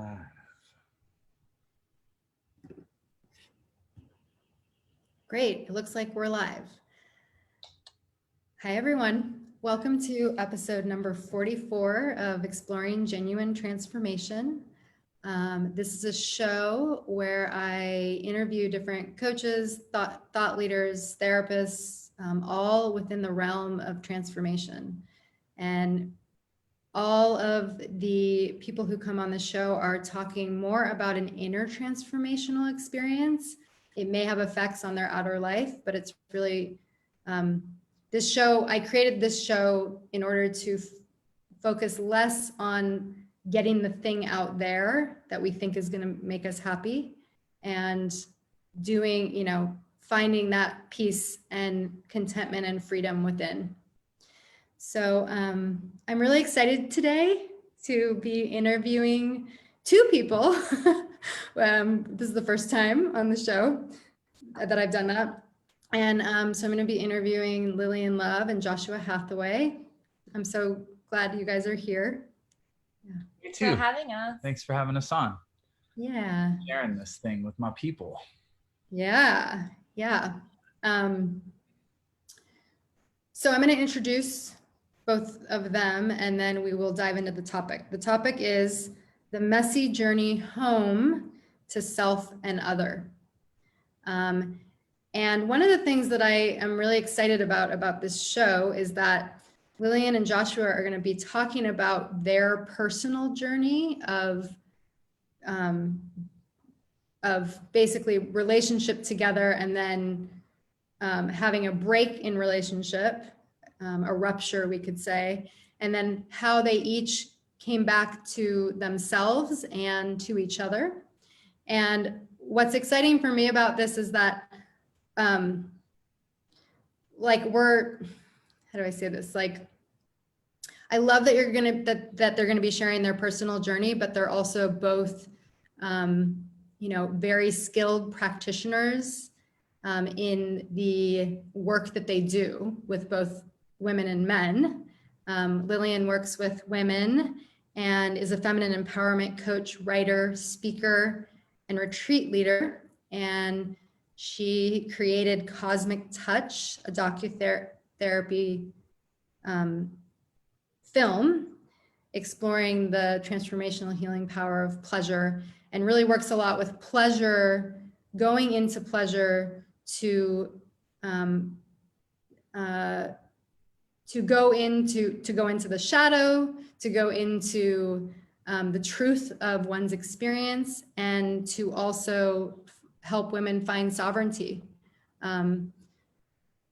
Live. Great, it looks like we're live. Hi everyone, welcome to episode number 44 of Exploring Genuine Transformation. This is a show where I interview different coaches, thought leaders, therapists, all within the realm of transformation. And all of the people who come on the show are talking more about an inner transformational experience. It may have effects on their outer life, but it's really, I created this show in order to focus less on getting the thing out there that we think is going to make us happy and doing, finding that peace and contentment and freedom within. So I'm really excited today to be interviewing two people. This is the first time on the show that I've done that. And so I'm going to be interviewing Lillian and Joshua Hathaway. I'm so glad you guys are here. Yeah. Me too. For having us. Thanks for having us on. Yeah. Sharing this thing with my people. Yeah. So I'm going to introduce both of them, and then we will dive into the topic. The topic is the messy journey home to self and other. And one of the things that I am really excited about this show is that Lillian and Joshua are going to be talking about their personal journey of basically relationship together and then having a break in relationship, a rupture, we could say, and then how they each came back to themselves and to each other. And what's exciting for me about this is that, how do I say this? I love that that they're gonna be sharing their personal journey, but they're also both, very skilled practitioners in the work that they do with both women and men. Lillian works with women and is a feminine empowerment coach, writer, speaker, and retreat leader. And she created Cosmic Touch, a docu-therapy film exploring the transformational healing power of pleasure, and really works a lot with pleasure, going into pleasure to go into the shadow, to go into the truth of one's experience, and to also help women find sovereignty. And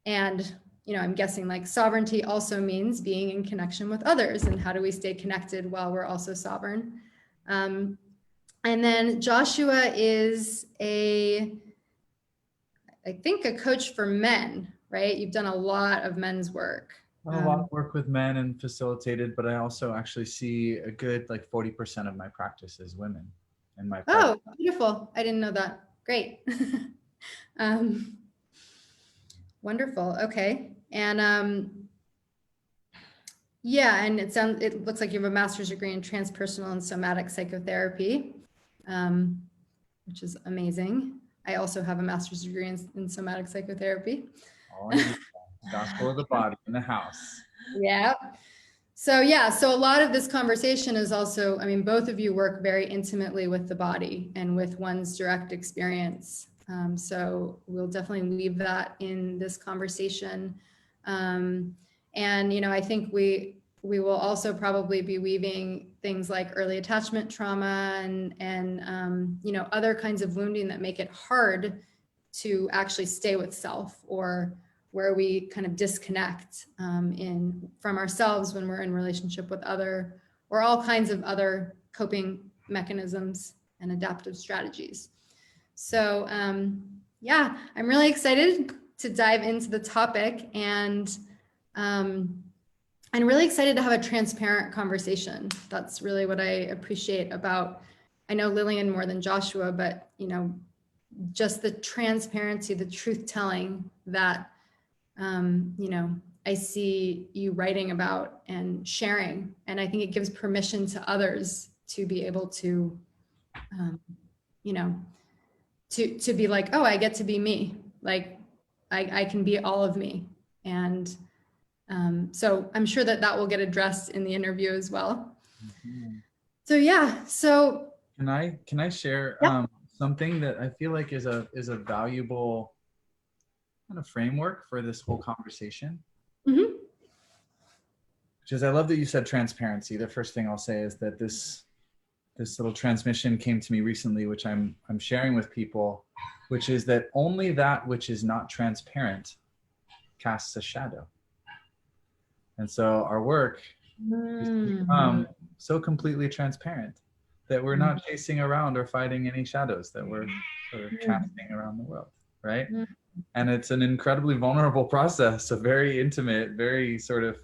I'm guessing sovereignty also means being in connection with others, and how do we stay connected while we're also sovereign? And then Joshua is I think a coach for men, right? You've done a lot of men's work. A lot of work with men and facilitated, but I also actually see a good 40% of my practice is women in my practice. Oh, beautiful. I didn't know that. Great. Wonderful. Okay. And yeah, and it looks like you have a master's degree in transpersonal and somatic psychotherapy, which is amazing. I also have a master's degree in somatic psychotherapy. Oh, yeah. Gospel of the body in the house. Yeah. So a lot of this conversation is also, both of you work very intimately with the body and with one's direct experience. So we'll definitely weave that in this conversation. And, I think we will also probably be weaving things like early attachment trauma and other kinds of wounding that make it hard to actually stay with self, or where we kind of disconnect from ourselves when we're in relationship with other, or all kinds of other coping mechanisms and adaptive strategies. So I'm really excited to dive into the topic, and I'm really excited to have a transparent conversation. That's really what I appreciate about, I know Lillian more than Joshua, but just the transparency, the truth telling that I see you writing about and sharing. And I think it gives permission to others to be able to you know, to be like, oh, I get to be me. Like I can be all of me. And so I'm sure that will get addressed in the interview as well. So yeah, so can I share yeah. Something that I feel like is a valuable kind of framework for this whole conversation? Mm-hmm. Which is, I love that you said transparency. The first thing I'll say is that this little transmission came to me recently, which I'm sharing with people, which is that only that which is not transparent casts a shadow. And so our work is to become so completely transparent that we're not chasing around or fighting any shadows that we're sort of casting around the world, right? And it's an incredibly vulnerable process, a very intimate, very sort of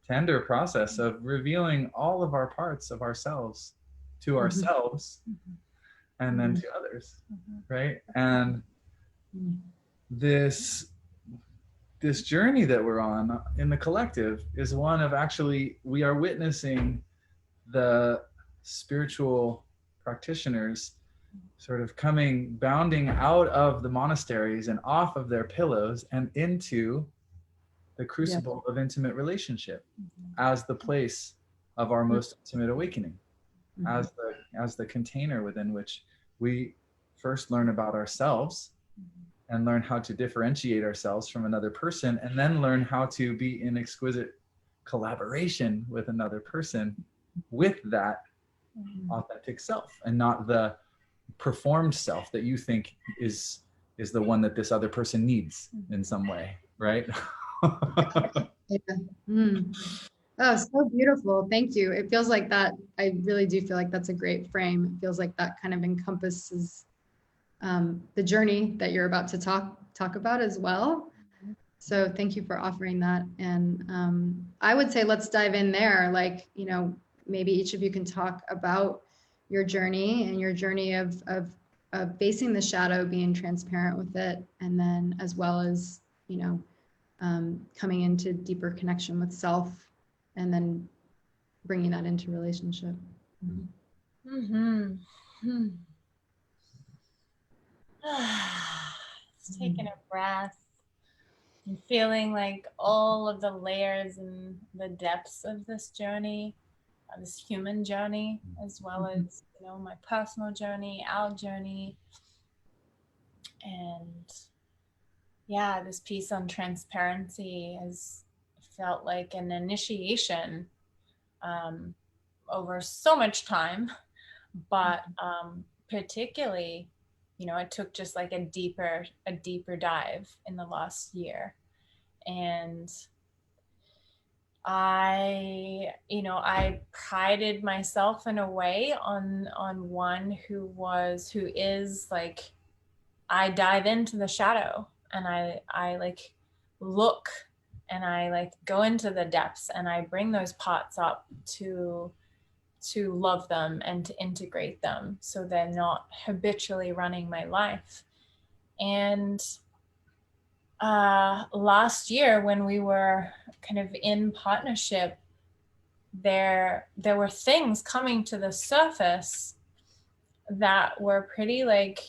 tender process of revealing all of our parts of ourselves to ourselves and then to others, right? And this journey that we're on in the collective is one of, actually, we are witnessing the spiritual practitioners sort of bounding out of the monasteries and off of their pillows and into the crucible of intimate relationship as the place of our most intimate awakening, as the container within which we first learn about ourselves and learn how to differentiate ourselves from another person, and then learn how to be in exquisite collaboration with another person with that authentic self, and not the performed self that you think is the one that this other person needs in some way, right? Oh, so beautiful. Thank you. It feels like that. I really do feel like that's a great frame. It feels like that kind of encompasses the journey that you're about to talk about as well. So thank you for offering that. And I would say let's dive in there. Like, you know, maybe each of you can talk about your journey and your journey of facing the shadow, being transparent with it, and then as well as, you know, coming into deeper connection with self, and then bringing that into relationship. Just taking a breath and feeling like all of the layers and the depths of this journey, this human journey, as well as, you know, my personal journey, our journey. And yeah, this piece on transparency has felt like an initiation over so much time, but particularly, you know, it took just like a deeper dive in the last year. And I prided myself in a way on one who is like, I dive into the shadow and I like look and I like go into the depths and I bring those parts up to love them and to integrate them so they're not habitually running my life. And last year when we were kind of in partnership, there were things coming to the surface that were pretty like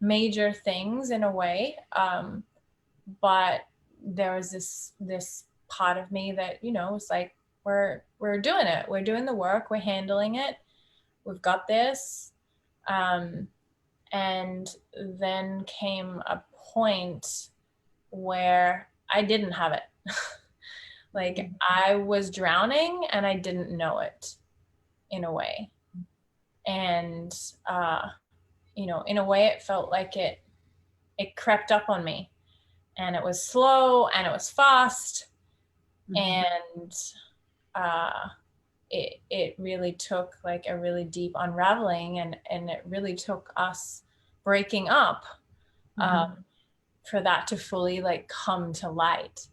major things in a way, but there was this part of me that, you know, was like, we're doing it, we're doing the work, we're handling it, we've got this. And then came a point where I didn't have it. Like I was drowning and I didn't know it in a way. And you know, in a way it felt like it crept up on me, and it was slow and it was fast. And it really took like a really deep unraveling, and it really took us breaking up for that to fully like come to light.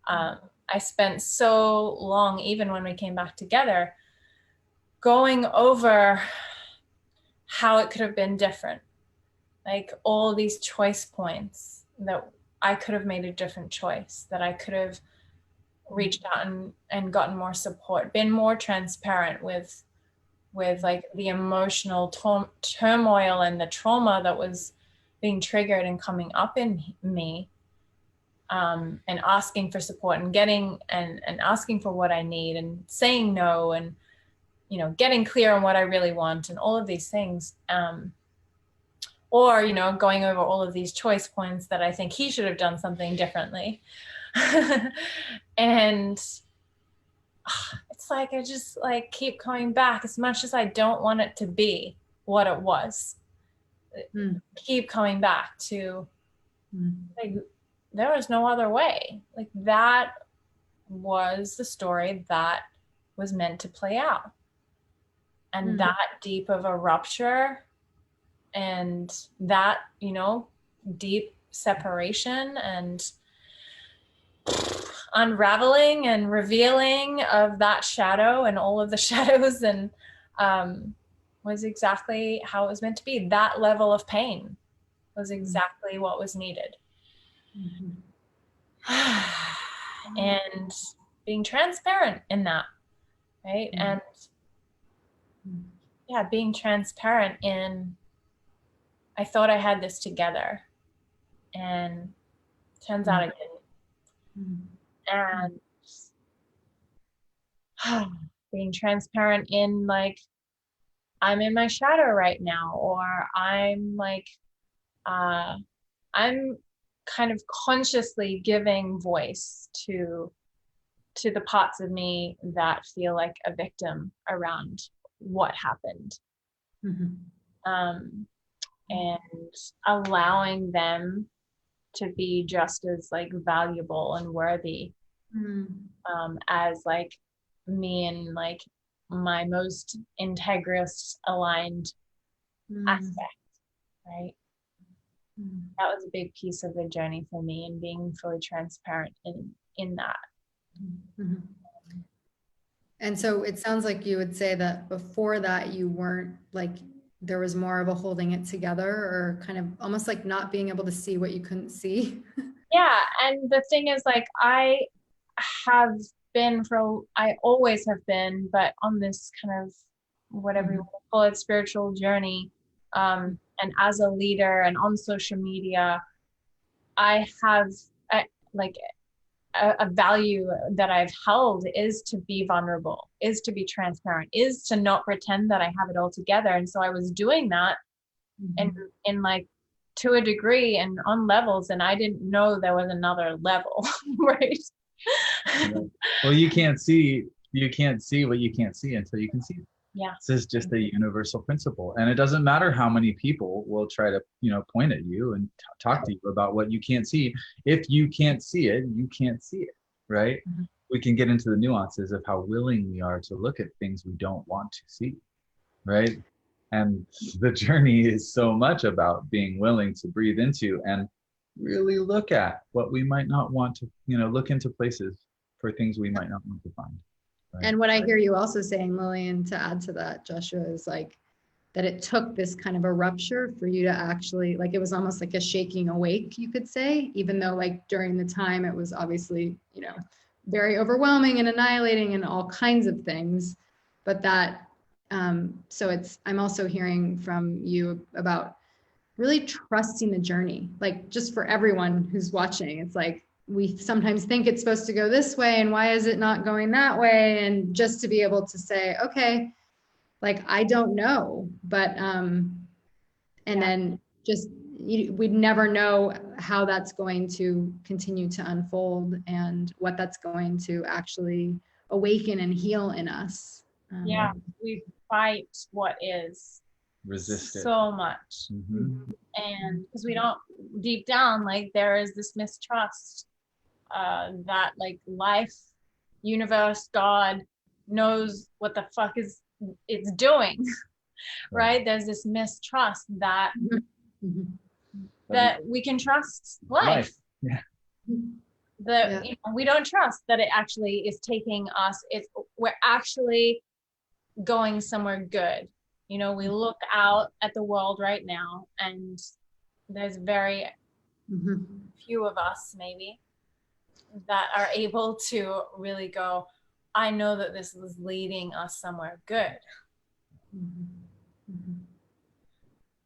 I spent so long, even when we came back together, going over how it could have been different, like all these choice points that I could have made a different choice, that I could have reached out and gotten more support, been more transparent with with like the emotional turmoil and the trauma that was being triggered and coming up in me, and asking for support and getting and asking for what I need and saying no and, you know, getting clear on what I really want and all of these things. Or, you know, going over all of these choice points that I think he should have done something differently. And it's like, I just like keep coming back as much as I don't want it to be what it was. Keep coming back to like, there was no other way. Like that was the story that was meant to play out. And that deep of a rupture and that, you know, deep separation and unraveling and revealing of that shadow and all of the shadows and was exactly how it was meant to be. That level of pain was exactly what was needed. And being transparent in that, right? And yeah, being transparent in, I thought I had this together and turns out I didn't. And being transparent in like, I'm in my shadow right now, or I'm like, I'm kind of consciously giving voice to the parts of me that feel like a victim around what happened. And allowing them to be just as like valuable and worthy as like me and like my most integrous aligned aspect, right? That was a big piece of the journey for me, and being fully transparent in that. And so it sounds like you would say that before that you weren't like, there was more of a holding it together, or kind of almost like not being able to see what you couldn't see. Yeah, and the thing is, like, I always have been, but on this kind of whatever you want to call it, spiritual journey, and as a leader and on social media, I have a value that I've held is to be vulnerable, is to be transparent, is to not pretend that I have it all together. And so I was doing that in like, to a degree and on levels, and I didn't know there was another level. Right. Well, you can't see what you can't see until you can see it. Yeah. This is just a universal principle, and it doesn't matter how many people will try to, you know, point at you and talk to you about what you can't see. If you can't see it, you can't see it, right? We can get into the nuances of how willing we are to look at things we don't want to see, right? And the journey is so much about being willing to breathe into and really look at what we might not want to, you know, look into places for things we might not want to find. Right? And what I hear you also saying, Lillian, to add to that, Joshua, is like that it took this kind of a rupture for you to actually, like, it was almost like a shaking awake, you could say, even though like during the time it was obviously, you know, very overwhelming and annihilating and all kinds of things. But that, so I'm also hearing from you about really trusting the journey, like just for everyone who's watching. It's like, we sometimes think it's supposed to go this way, and why is it not going that way? And just to be able to say, okay, like, I don't know, but, then just, we'd never know how that's going to continue to unfold and what that's going to actually awaken and heal in us. Yeah, we fight what is. Resist it so much. And because we don't, deep down, like, there is this mistrust that like life, universe, God knows what the fuck it's doing. Right? There's this mistrust that that we can trust life. Yeah. That, you know, we don't trust that it actually is taking us, we're actually going somewhere good. You know, we look out at the world right now, and there's very few of us maybe that are able to really go, I know that this is leading us somewhere good.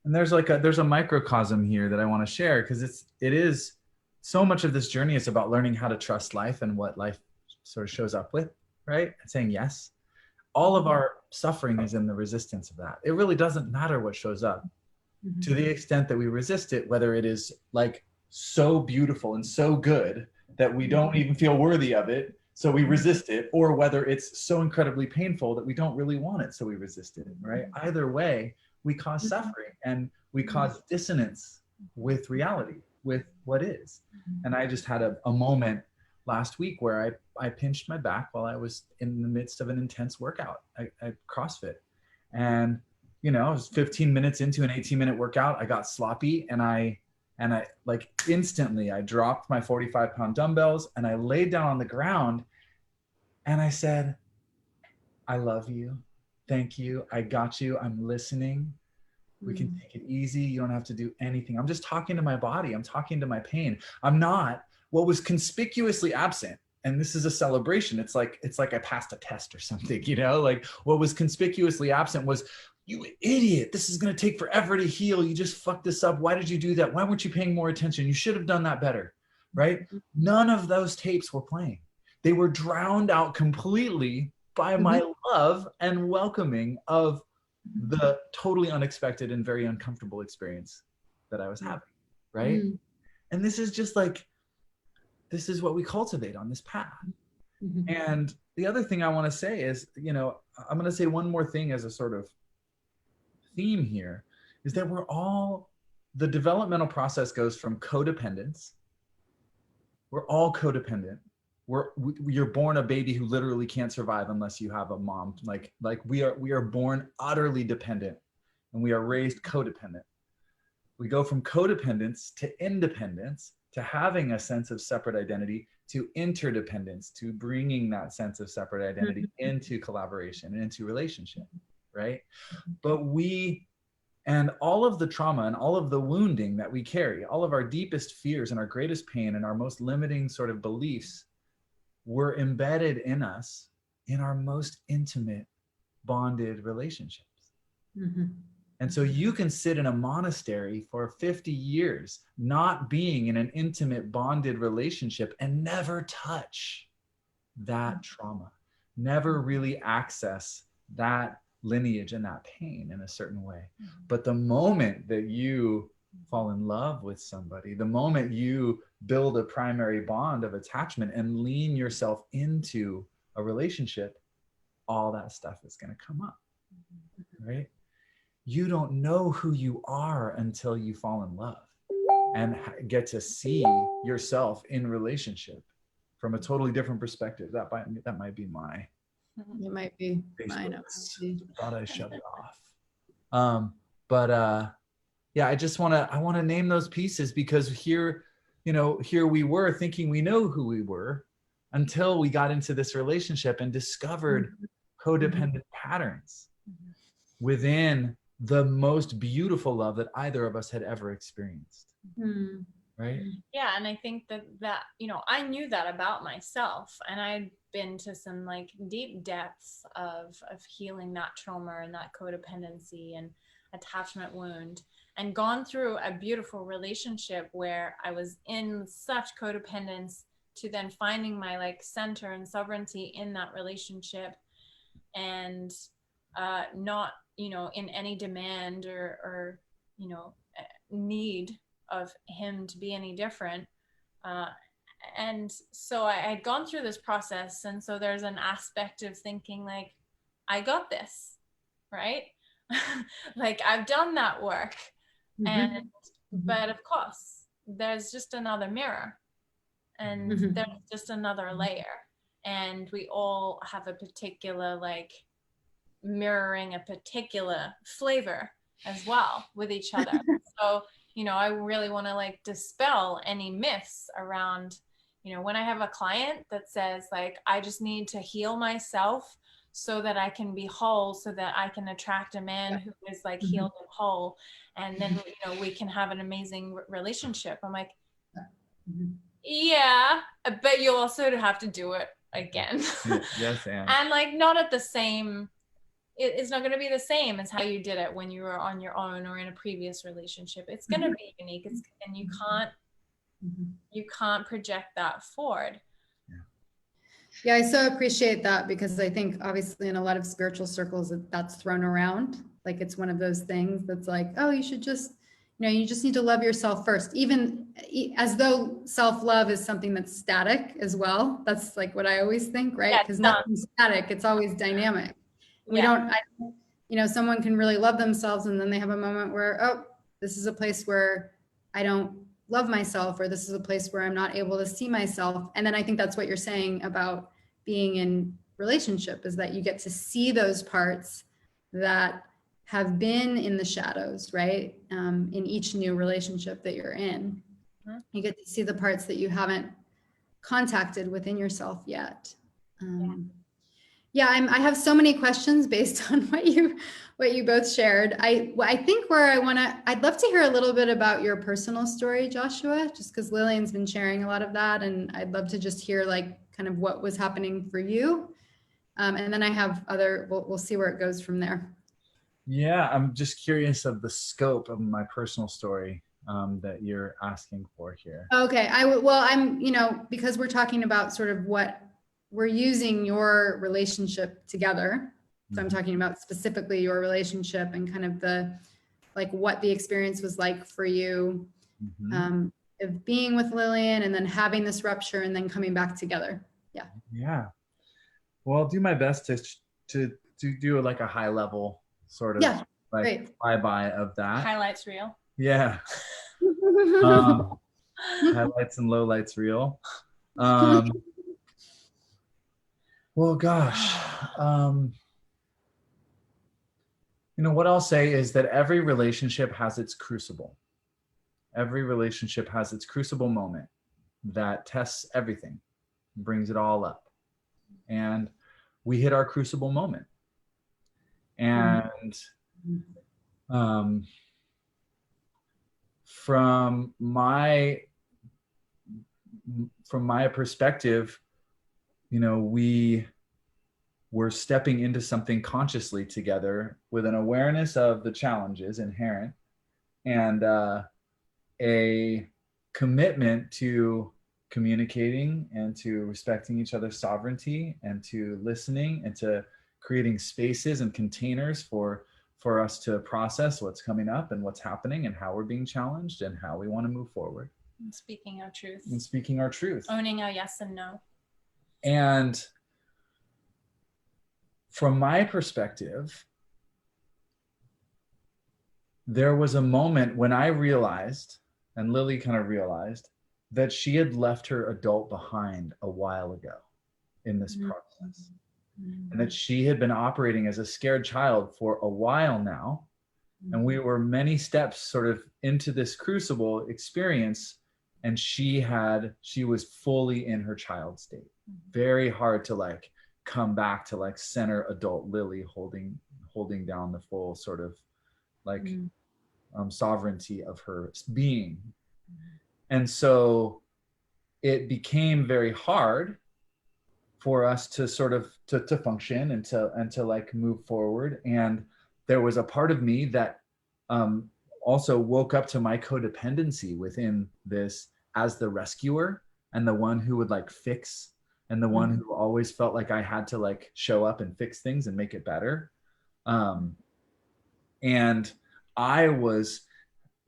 And there's a microcosm here that I want to share, because it is so much of this journey is about learning how to trust life and what life sort of shows up with, right? And saying yes. All of our suffering is in the resistance of that. It really doesn't matter what shows up, to the extent that we resist it, whether it is like so beautiful and so good that we don't even feel worthy of it, so we resist it, or whether it's so incredibly painful that we don't really want it, so we resist it, right? Either way, we cause suffering and we cause dissonance with reality, with what is. And I just had a moment last week where I pinched my back while I was in the midst of an intense workout, I CrossFit. And I was 15 minutes into an 18-minute workout. I got sloppy, and I like instantly I dropped my 45-pound dumbbells and I laid down on the ground and I said, I love you. Thank you. I got you. I'm listening. We can take it easy. You don't have to do anything. I'm just talking to my body. I'm talking to my pain. I'm not. What was conspicuously absent, and this is a celebration. It's like I passed a test or something, like what was conspicuously absent was, you idiot, this is going to take forever to heal. You just fucked this up. Why did you do that? Why weren't you paying more attention? You should have done that better, right? None of those tapes were playing. They were drowned out completely by my love and welcoming of the totally unexpected and very uncomfortable experience that I was having, right? And this is just like, this is what we cultivate on this path. And the other thing I want to say is, I'm going to say one more thing as a sort of theme here, is that the developmental process goes from codependence. We're all codependent. You're born a baby who literally can't survive unless you have a mom. Like we are born utterly dependent, and we are raised codependent. We go from codependence to independence, to having a sense of separate identity, to interdependence, to bringing that sense of separate identity into collaboration and into relationship, right? But and all of the trauma and all of the wounding that we carry, all of our deepest fears and our greatest pain and our most limiting sort of beliefs were embedded in us in our most intimate bonded relationships. And so you can sit in a monastery for 50 years not being in an intimate bonded relationship and never touch that trauma, never really access that lineage and that pain in a certain way. But the moment that you fall in love with somebody, the moment you build a primary bond of attachment and lean yourself into a relationship, all that stuff is going to come up, right? You don't know who you are until you fall in love and get to see yourself in relationship from a totally different perspective. That might be my It might be mine. Thought I shut it off. Yeah, I want to name those pieces, because here we were thinking we know who we were until we got into this relationship and discovered codependent patterns within the most beautiful love that either of us had ever experienced. Right? Yeah, and I think that I knew that about myself, and I'd been to some like deep depths of healing that trauma and that codependency and attachment wound, and gone through a beautiful relationship where I was in such codependence to then finding my like center and sovereignty in that relationship, and not in any demand or need of him to be any different. And so I had gone through this process, and so there's an aspect of thinking like, I got this, right? Like I've done that work. And but of course there's just another mirror, and there's just another layer, and we all have a particular like mirroring a particular flavor as well with each other. So I really want to like dispel any myths around, when I have a client that says like, I just need to heal myself so that I can be whole, so that I can attract a man who is like healed and whole, and then we can have an amazing relationship. I'm like, yeah, but you'll also have to do it again. Yes, and like not at the same it's not going to be the same as how you did it when you were on your own or in a previous relationship. It's going to be unique. And you can't project that forward. Yeah, I so appreciate that, because I think obviously in a lot of spiritual circles that's thrown around. Like it's one of those things that's like, oh, you should just, you just need to love yourself first, even as though self-love is something that's static as well. That's like what I always think, right? Because nothing's static, it's always dynamic. We don't, someone can really love themselves and then they have a moment where, oh, this is a place where I don't love myself, or this is a place where I'm not able to see myself. And then I think that's what you're saying about being in relationship, is that you get to see those parts that have been in the shadows, right? In each new relationship that you're in, you get to see the parts that you haven't contacted within yourself yet. I have so many questions based on what you both shared. I think I'd love to hear a little bit about your personal story, Joshua, just because Lillian's been sharing a lot of that, and I'd love to just hear like kind of what was happening for you. And then I have we'll see where it goes from there. Yeah, I'm just curious of the scope of my personal story that you're asking for here. Okay, because we're talking about sort of what we're using your relationship together. So I'm talking about specifically your relationship and kind of what the experience was like for you of being with Lillian and then having this rupture and then coming back together. Yeah. Well, I'll do my best to do like a high level sort of flyby of that. Highlights reel. Yeah. Highlights and lowlights reel. Well, gosh, what I'll say is that every relationship has its crucible. Every relationship has its crucible moment that tests everything, brings it all up. And we hit our crucible moment. And from my perspective, we were stepping into something consciously together with an awareness of the challenges inherent and a commitment to communicating and to respecting each other's sovereignty and to listening and to creating spaces and containers for us to process what's coming up and what's happening and how we're being challenged and how we want to move forward. And speaking our truth. And speaking our truth. Owning our yes and no. And from my perspective, there was a moment when I realized, and Lily kind of realized, that she had left her adult behind a while ago in this process. And that she had been operating as a scared child for a while now. And we were many steps sort of into this crucible experience, and she was fully in her child state. Very hard to come back to center adult Lily holding down the full sort of sovereignty of her being. And so it became very hard for us to sort of to function and to move forward. And there was a part of me that also woke up to my codependency within this as the rescuer and the one who would fix and the one who always felt like I had to show up and fix things and make it better. And I was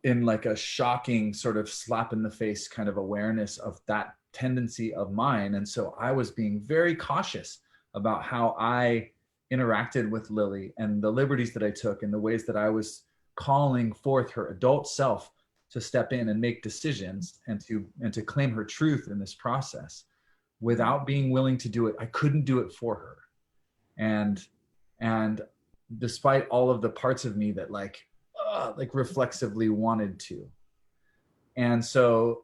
in a shocking sort of slap in the face kind of awareness of that tendency of mine. And so I was being very cautious about how I interacted with Lily and the liberties that I took and the ways that I was calling forth her adult self to step in and make decisions and to claim her truth in this process without being willing to do it. I couldn't do it for her. And despite all of the parts of me that reflexively wanted to. And so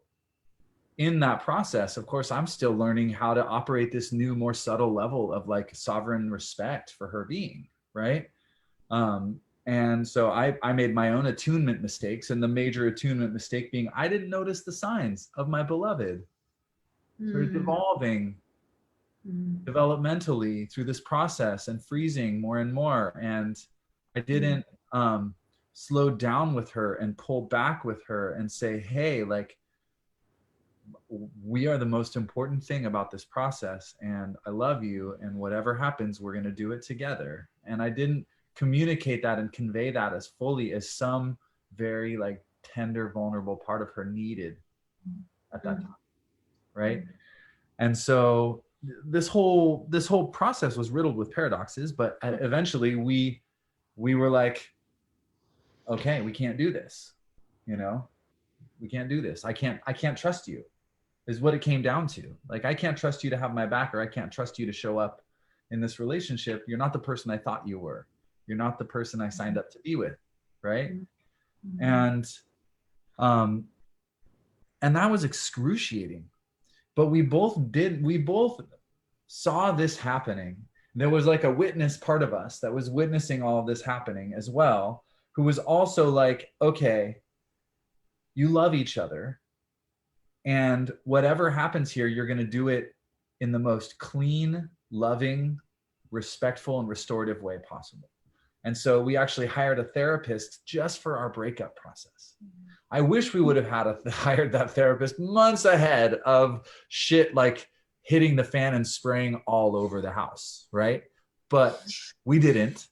in that process, of course, I'm still learning how to operate this new, more subtle level of sovereign respect for her being, right? And so I made my own attunement mistakes, and the major attunement mistake being I didn't notice the signs of my beloved sort of evolving developmentally through this process and freezing more and more. And I didn't slow down with her and pull back with her and say, hey, like, we are the most important thing about this process, and I love you, and whatever happens, we're going to do it together. And I didn't communicate that and convey that as fully as some very like tender, vulnerable part of her needed at that time, right? And so this whole process was riddled with paradoxes, but eventually we were like, okay, we can't do this, you know, we can't do this. I can't trust you, is what it came down to. Like, I can't trust you to have my back, or I can't trust you to show up in this relationship. You're not the person I thought you were. You're not the person I signed up to be with, right? And that was excruciating. But we both saw this happening. There was like a witness part of us that was witnessing all of this happening as well, who was also like, okay, you love each other, and whatever happens here, you're going to do it in the most clean, loving, respectful, and restorative way possible. And so we actually hired a therapist just for our breakup process. I wish we would have hired that therapist months ahead of shit like hitting the fan and spraying all over the house, right? But we didn't.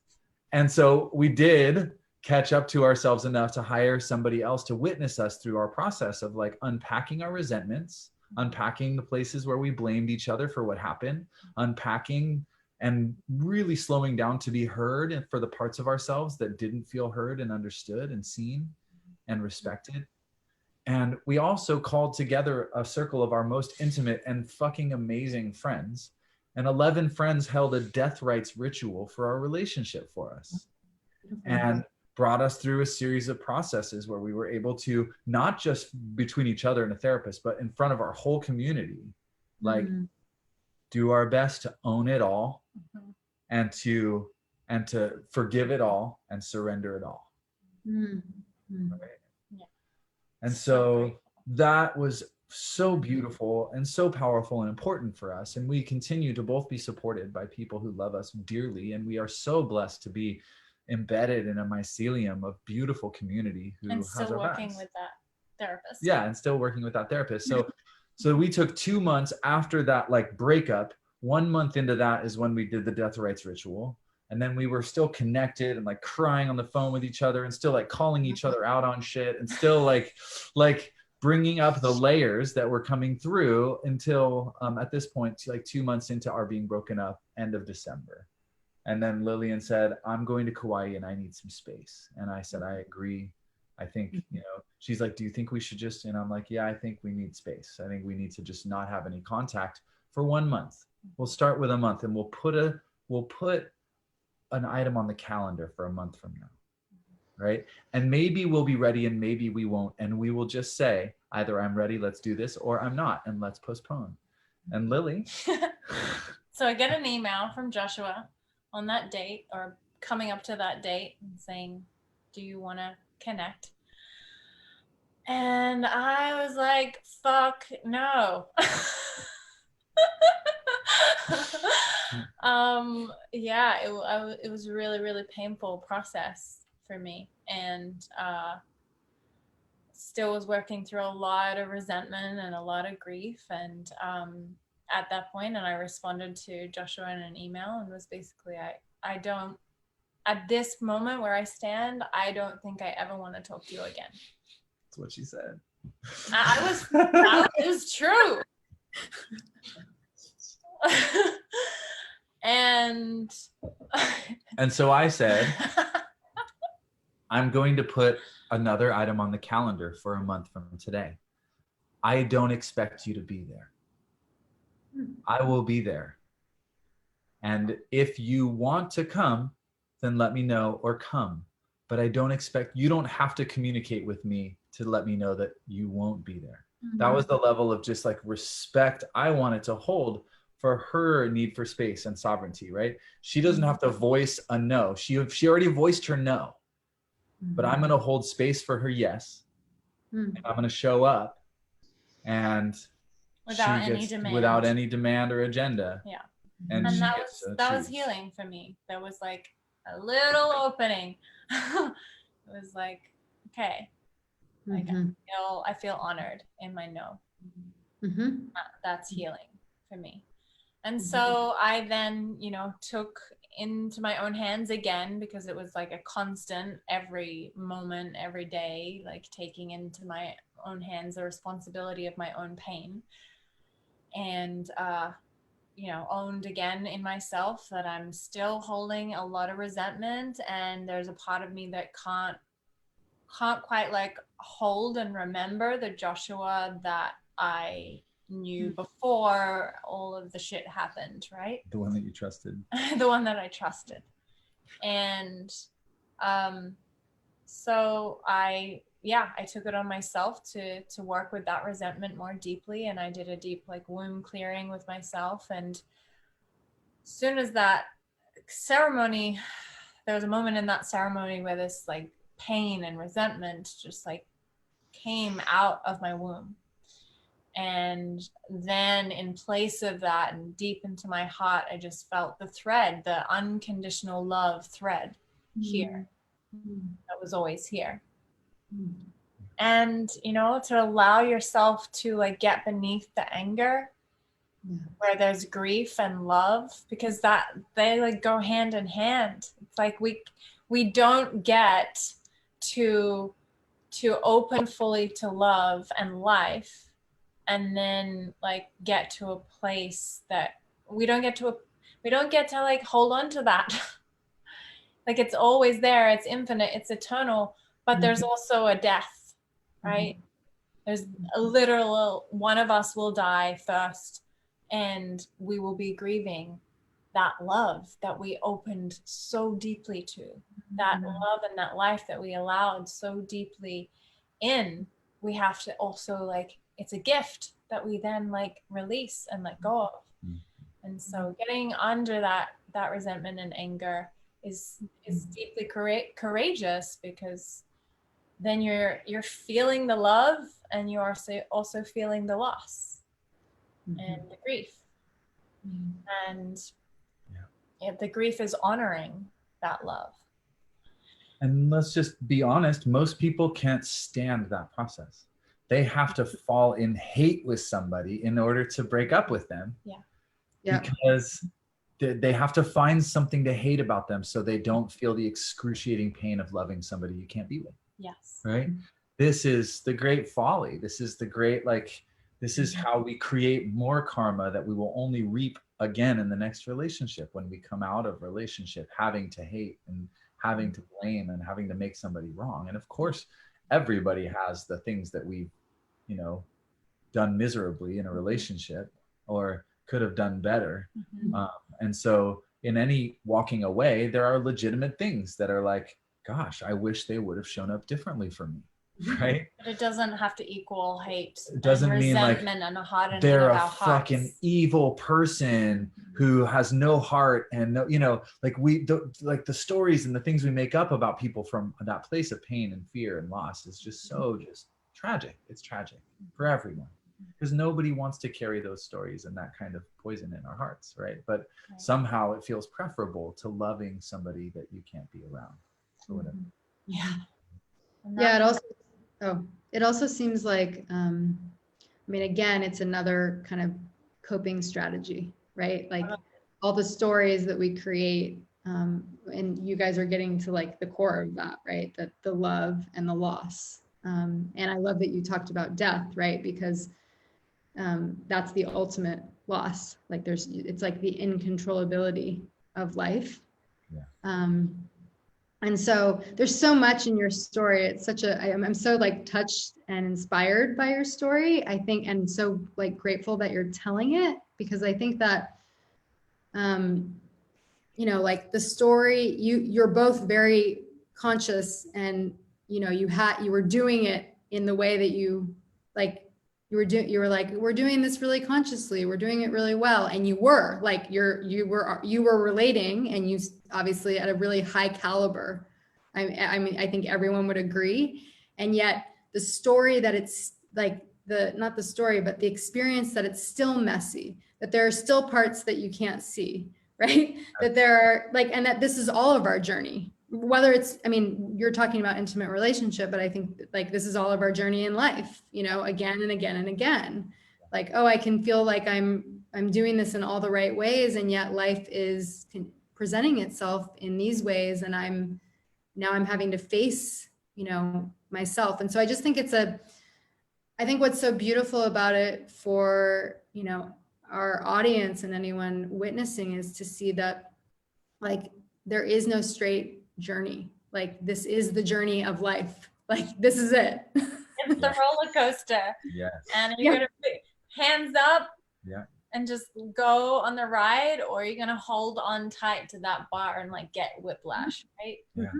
And so we did catch up to ourselves enough to hire somebody else to witness us through our process of like unpacking our resentments, unpacking the places where we blamed each other for what happened, unpacking and really slowing down to be heard, and for the parts of ourselves that didn't feel heard and understood and seen and respected. And we also called together a circle of our most intimate and fucking amazing friends. And 11 friends held a death rites ritual for our relationship for us. And brought us through a series of processes where we were able to, not just between each other and a therapist, but in front of our whole community, like do our best to own it all and to forgive it all and surrender it all. Right? Yeah. And so that was so beautiful and so powerful and important for us. And we continue to both be supported by people who love us dearly. And we are so blessed to be embedded in a mycelium of beautiful community who and still has our working backs. with that therapist. Yeah, and still working with that therapist. So we took 2 months after that like breakup. 1 month into that is when we did the death rites ritual. And then we were still connected and like crying on the phone with each other and still like calling each other out on shit and still like bringing up the layers that were coming through until at this point, like 2 months into our being broken up, end of December. And then Lillian said, I'm going to Kauai and I need some space. And I said, I agree. I think, she's like, do you think we should just, and I'm like, yeah, I think we need space. I think we need to just not have any contact for 1 month. We'll start with a month and we'll put an item on the calendar for a month from now. Right. And maybe we'll be ready and maybe we won't. And we will just say either I'm ready, let's do this, or I'm not, and let's postpone. And Lily. So I get an email from Joshua on that date, or coming up to that date, and saying, do you want to connect? And I was like, fuck no. It was a really, really painful process for me, and still was working through a lot of resentment and a lot of grief. And at that point, and I responded to Joshua in an email and was basically, I don't, at this moment where I stand, I don't think I ever want to talk to you again. That's what she said. It was true. And so I said, I'm going to put another item on the calendar for a month from today. I don't expect you to be there. I will be there. And if you want to come, then let me know or come. But I don't expect, you don't have to communicate with me to let me know that you won't be there. That was the level of just like respect I wanted to hold for her need for space and sovereignty, right? She doesn't have to voice a no. She already voiced her no. But I'm going to hold space for her yes. And I'm going to show up and without she any gets demand. without any demand or agenda. Yeah. And And she that gets to was choose. healing for me. There was like a little opening. It was like, okay, like I feel honored in my no. That's healing for me. And so I then, took into my own hands again, because it was like a constant every moment, every day, like taking into my own hands the responsibility of my own pain. And owned again in myself that I'm still holding a lot of resentment, and there's a part of me that can't quite like hold and remember the Joshua that I knew before all of the shit happened, right? The one that you trusted. The one that I trusted. And so I took it on myself to work with that resentment more deeply, and I did a deep like womb clearing with myself. And as soon as that ceremony, there was a moment in that ceremony where this like pain and resentment just like came out of my womb. And then in place of that and deep into my heart, I just felt the thread, the unconditional love thread here that was always here. And, to allow yourself to like get beneath the anger where there's grief and love, because that they like go hand in hand. It's like we don't get to open fully to love and life and then like get to a place that we don't get to like hold on to that. Like it's always there, it's infinite, it's eternal, but there's also a death, right? There's a literal one of us will die first, and we will be grieving that love that we opened so deeply to, that love and that life that we allowed so deeply in. We have to also like, it's a gift that we then like release and let go of. And so getting under that resentment and anger is deeply courageous, because then you're feeling the love, and you're also feeling the loss and the grief. And the grief is honoring that love. And let's just be honest, most people can't stand that process. They have to fall in hate with somebody in order to break up with them. Because they have to find something to hate about them so they don't feel the excruciating pain of loving somebody you can't be with. Yes. Right? This is the great folly. This is the great, like, this is how we create more karma that we will only reap again in the next relationship, when we come out of relationship having to hate and having to blame and having to make somebody wrong. And of course, everybody has the things that we've, done miserably in a relationship or could have done better. And so in any walking away, there are legitimate things that are like, gosh, I wish they would have shown up differently for me. Right? But it doesn't have to equal hate. It doesn't and mean like resentment and a hardening they're of a our fucking hearts. evil person who has no heart and no, like like the stories and the things we make up about people from that place of pain and fear and loss is just so just tragic. It's tragic for everyone, because nobody wants to carry those stories and that kind of poison in our hearts, right? But somehow it feels preferable to loving somebody that you can't be around or whatever. It also seems like, again, it's another kind of coping strategy, right? Like all the stories that we create, and you guys are getting to like the core of that, right? That the love and the loss. And I love that you talked about death, right? Because that's the ultimate loss. Like it's like the incontrollability of life. And so there's so much in your story. It's I'm so like touched and inspired by your story, I think, and so like grateful that you're telling it, because I think that, like the story, you're both very conscious, and, you were doing it in the way that you were like, we're doing this really consciously. We're doing it really well. And you were like, you were relating, and you obviously at a really high caliber. I think everyone would agree. And yet the story that it's like not the story, but the experience that it's still messy, that there are still parts that you can't see, right? That there are like, and that this is all of our journey, whether it's, I mean, you're talking about intimate relationship, but I think like this is all of our journey in life, you know, again and again and again. Like, oh, I can feel like I'm doing this in all the right ways, and yet life is presenting itself in these ways, and I'm having to face, you know, myself. And so I just think I think what's so beautiful about it for, you know, our audience and anyone witnessing is to see that like there is no straight journey. Like this is the journey of life. Like this is it. It's the roller coaster. Yes. And you're gonna put hands up and just go on the ride, or you're gonna hold on tight to that bar and like get whiplash, right? Yeah.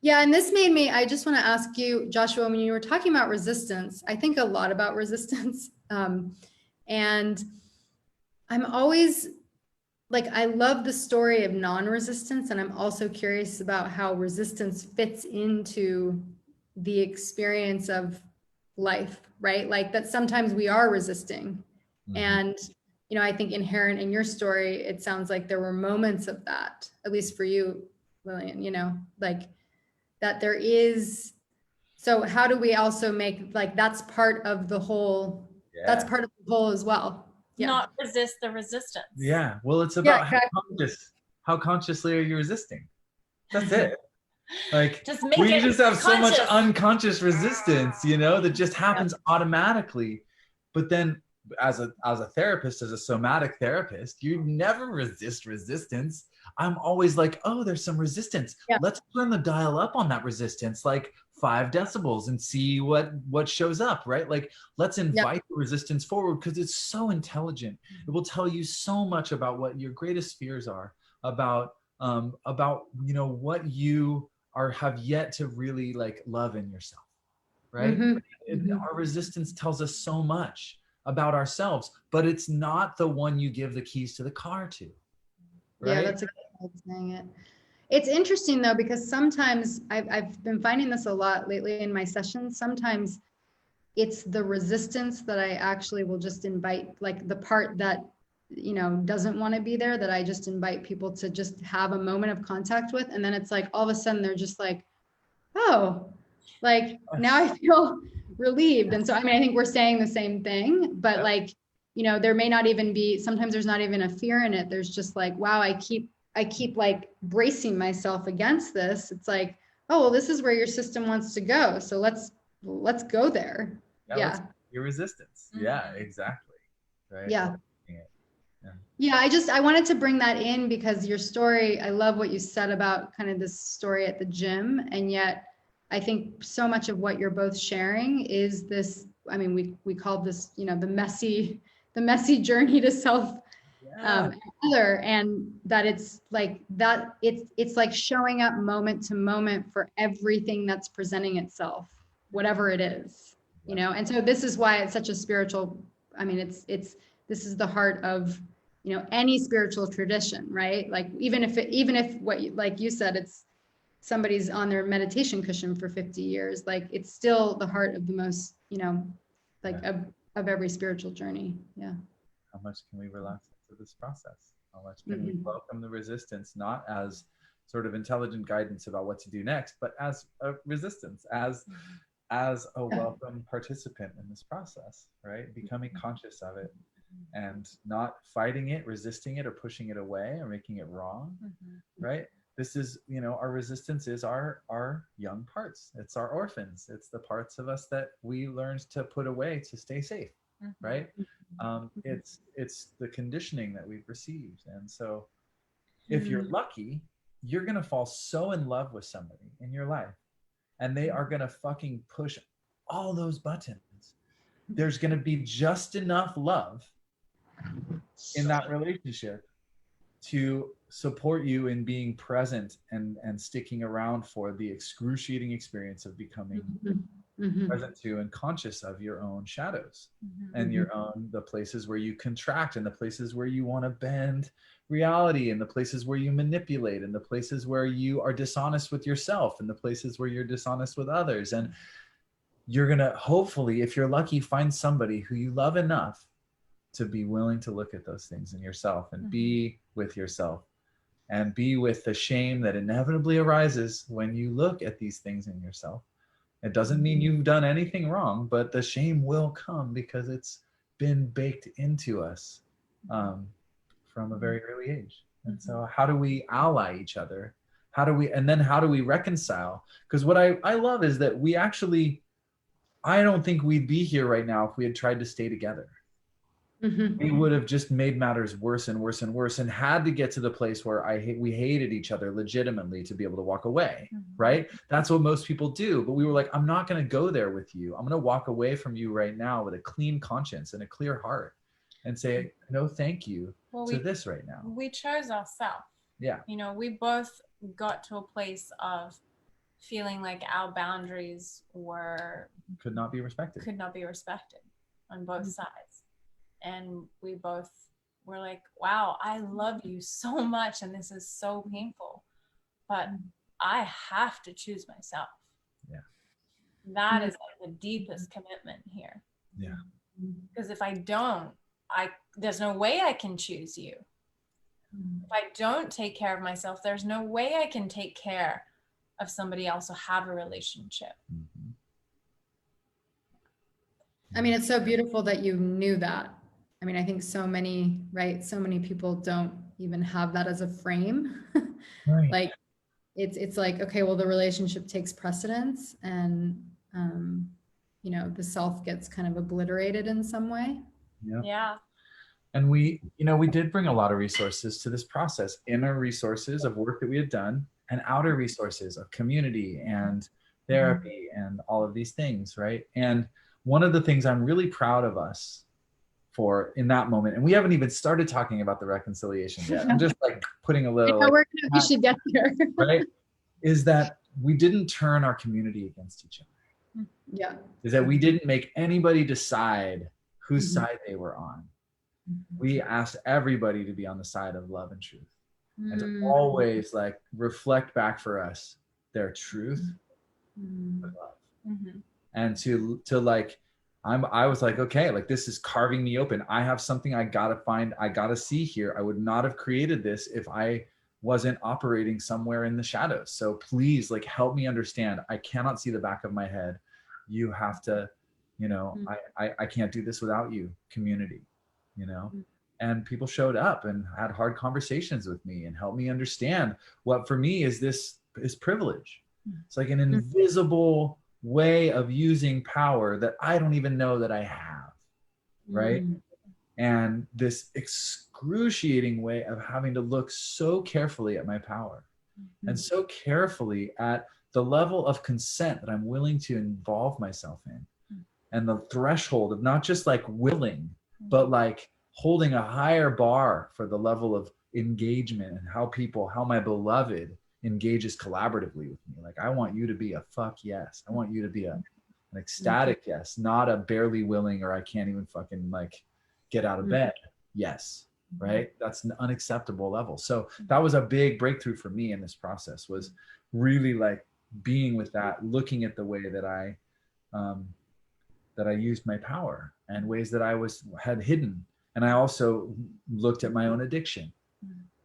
Yeah, and this made me, I just want to ask you, Joshua, when you were talking about resistance, I think a lot about resistance. And I'm always like, I love the story of non-resistance, and I'm also curious about how resistance fits into the experience of life, right? Like that sometimes we are resisting. And, you know, I think inherent in your story, it sounds like there were moments of that, at least for you, Lillian, you know, like that there is. So how do we also make, like, that's part of the whole, that's part of the whole as well. Yeah. Not resist the resistance. Yeah. Well, it's about exactly. how consciously are you resisting? That's it. Like just make we it just have so much conscious. unconscious resistance, you know, that just happens automatically. But then as a therapist, as a somatic therapist, you never resist resistance. I'm always like, oh, there's some resistance. Let's turn the dial up on that resistance, like 5 decibels, and see what shows up, right? Like, let's invite the resistance forward, because it's so intelligent. It will tell you so much about what your greatest fears are, about you know, what you have yet to really like love in yourself, right? Our resistance tells us so much about ourselves, but it's not the one you give the keys to the car to, right? Yeah, that's a good way of saying it. It's interesting though, because sometimes I've been finding this a lot lately in my sessions. Sometimes it's the resistance that I actually will just invite, like the part that, you know, doesn't want to be there, that I just invite people to just have a moment of contact with. And then it's like, all of a sudden they're just like, oh, like now I feel relieved. And so, I mean, I think we're saying the same thing, but like, you know, there may not even be, sometimes there's not even a fear in it. There's just like, wow, I keep like bracing myself against this. It's like, oh, well, this is where your system wants to go. So let's go there. Your resistance. Yeah, exactly. Right. Yeah, I wanted to bring that in because your story, I love what you said about kind of this story at the gym. And yet I think so much of what you're both sharing is this, I mean, we called this, you know, the messy journey to self other, and that it's like that, it's like showing up moment to moment for everything that's presenting itself, whatever it is, you know. And so this is why it's such a spiritual, I mean, this is the heart of, you know, any spiritual tradition, right? Like even if what like you said, it's somebody's on their meditation cushion for 50 years, like it's still the heart of the most, you know, like of every spiritual journey. Yeah. How much can we relax into this process? How much can we welcome the resistance, not as sort of intelligent guidance about what to do next, but as a resistance, as a welcome participant in this process, right? Becoming conscious of it and not fighting it, resisting it, or pushing it away or making it wrong, right? This is, you know, our resistance is our young parts. It's our orphans. It's the parts of us that we learned to put away to stay safe, right? It's the conditioning that we've received. And so if you're lucky, you're going to fall so in love with somebody in your life, and they are going to fucking push all those buttons. There's going to be just enough love in that relationship to support you in being present and sticking around for the excruciating experience of becoming present to and conscious of your own shadows and your own, the places where you contract, and the places where you want to bend reality, and the places where you manipulate, and the places where you are dishonest with yourself, and the places where you're dishonest with others. And you're going to hopefully, if you're lucky, find somebody who you love enough to be willing to look at those things in yourself and be with yourself and be with the shame that inevitably arises when you look at these things in yourself. It doesn't mean you've done anything wrong, but the shame will come because it's been baked into us from a very early age. And so how do we ally each other? How do we reconcile? Because what I love is that we actually, I don't think we'd be here right now if we had tried to stay together. We would have just made matters worse and worse and worse, and had to get to the place where we hated each other legitimately to be able to walk away, right? That's what most people do. But we were like, I'm not going to go there with you. I'm going to walk away from you right now with a clean conscience and a clear heart and say, no, thank you to this right now. We chose ourselves. Yeah. You know, we both got to a place of feeling like our boundaries could not be respected on both sides. And we both were like, wow, I love you so much, and this is so painful, but I have to choose myself. Yeah. That is like the deepest commitment here. Yeah. Because if I don't, there's no way I can choose you. If I don't take care of myself, there's no way I can take care of somebody else or have a relationship. I mean, it's so beautiful that you knew that. I mean, I think so many people don't even have that as a frame. Right. Like it's like, okay, well, the relationship takes precedence, and you know, the self gets kind of obliterated in some way. Yeah. And we did bring a lot of resources to this process, inner resources of work that we had done, and outer resources of community and therapy and all of these things, right? And one of the things I'm really proud of us for in that moment, and we haven't even started talking about the reconciliation yet. I'm just like putting a little, we should get there. right? Is that we didn't turn our community against each other. Yeah. Is that we didn't make anybody decide whose side they were on. We asked everybody to be on the side of love and truth, and to always like reflect back for us their truth with love. And to like, I was like, okay, like this is carving me open. I have something I gotta find, I gotta see here. I would not have created this if I wasn't operating somewhere in the shadows. So please, like, help me understand. I cannot see the back of my head. You have to, you know, I can't do this without you, community, you know? And people showed up and had hard conversations with me and helped me understand what for me is privilege. It's like an invisible way of using power that I don't even know that I have, right? And this excruciating way of having to look so carefully at my power and so carefully at the level of consent that I'm willing to involve myself in, and the threshold of not just like willing, but like holding a higher bar for the level of engagement and how my beloved engages collaboratively with me. Like, I want you to be a fuck yes. I want you to be an ecstatic yes, not a barely willing or I can't even fucking like get out of bed yes, right? That's an unacceptable level. So that was a big breakthrough for me in this process, was really like being with that, looking at the way that I used my power and ways that I had hidden. And I also looked at my own addiction.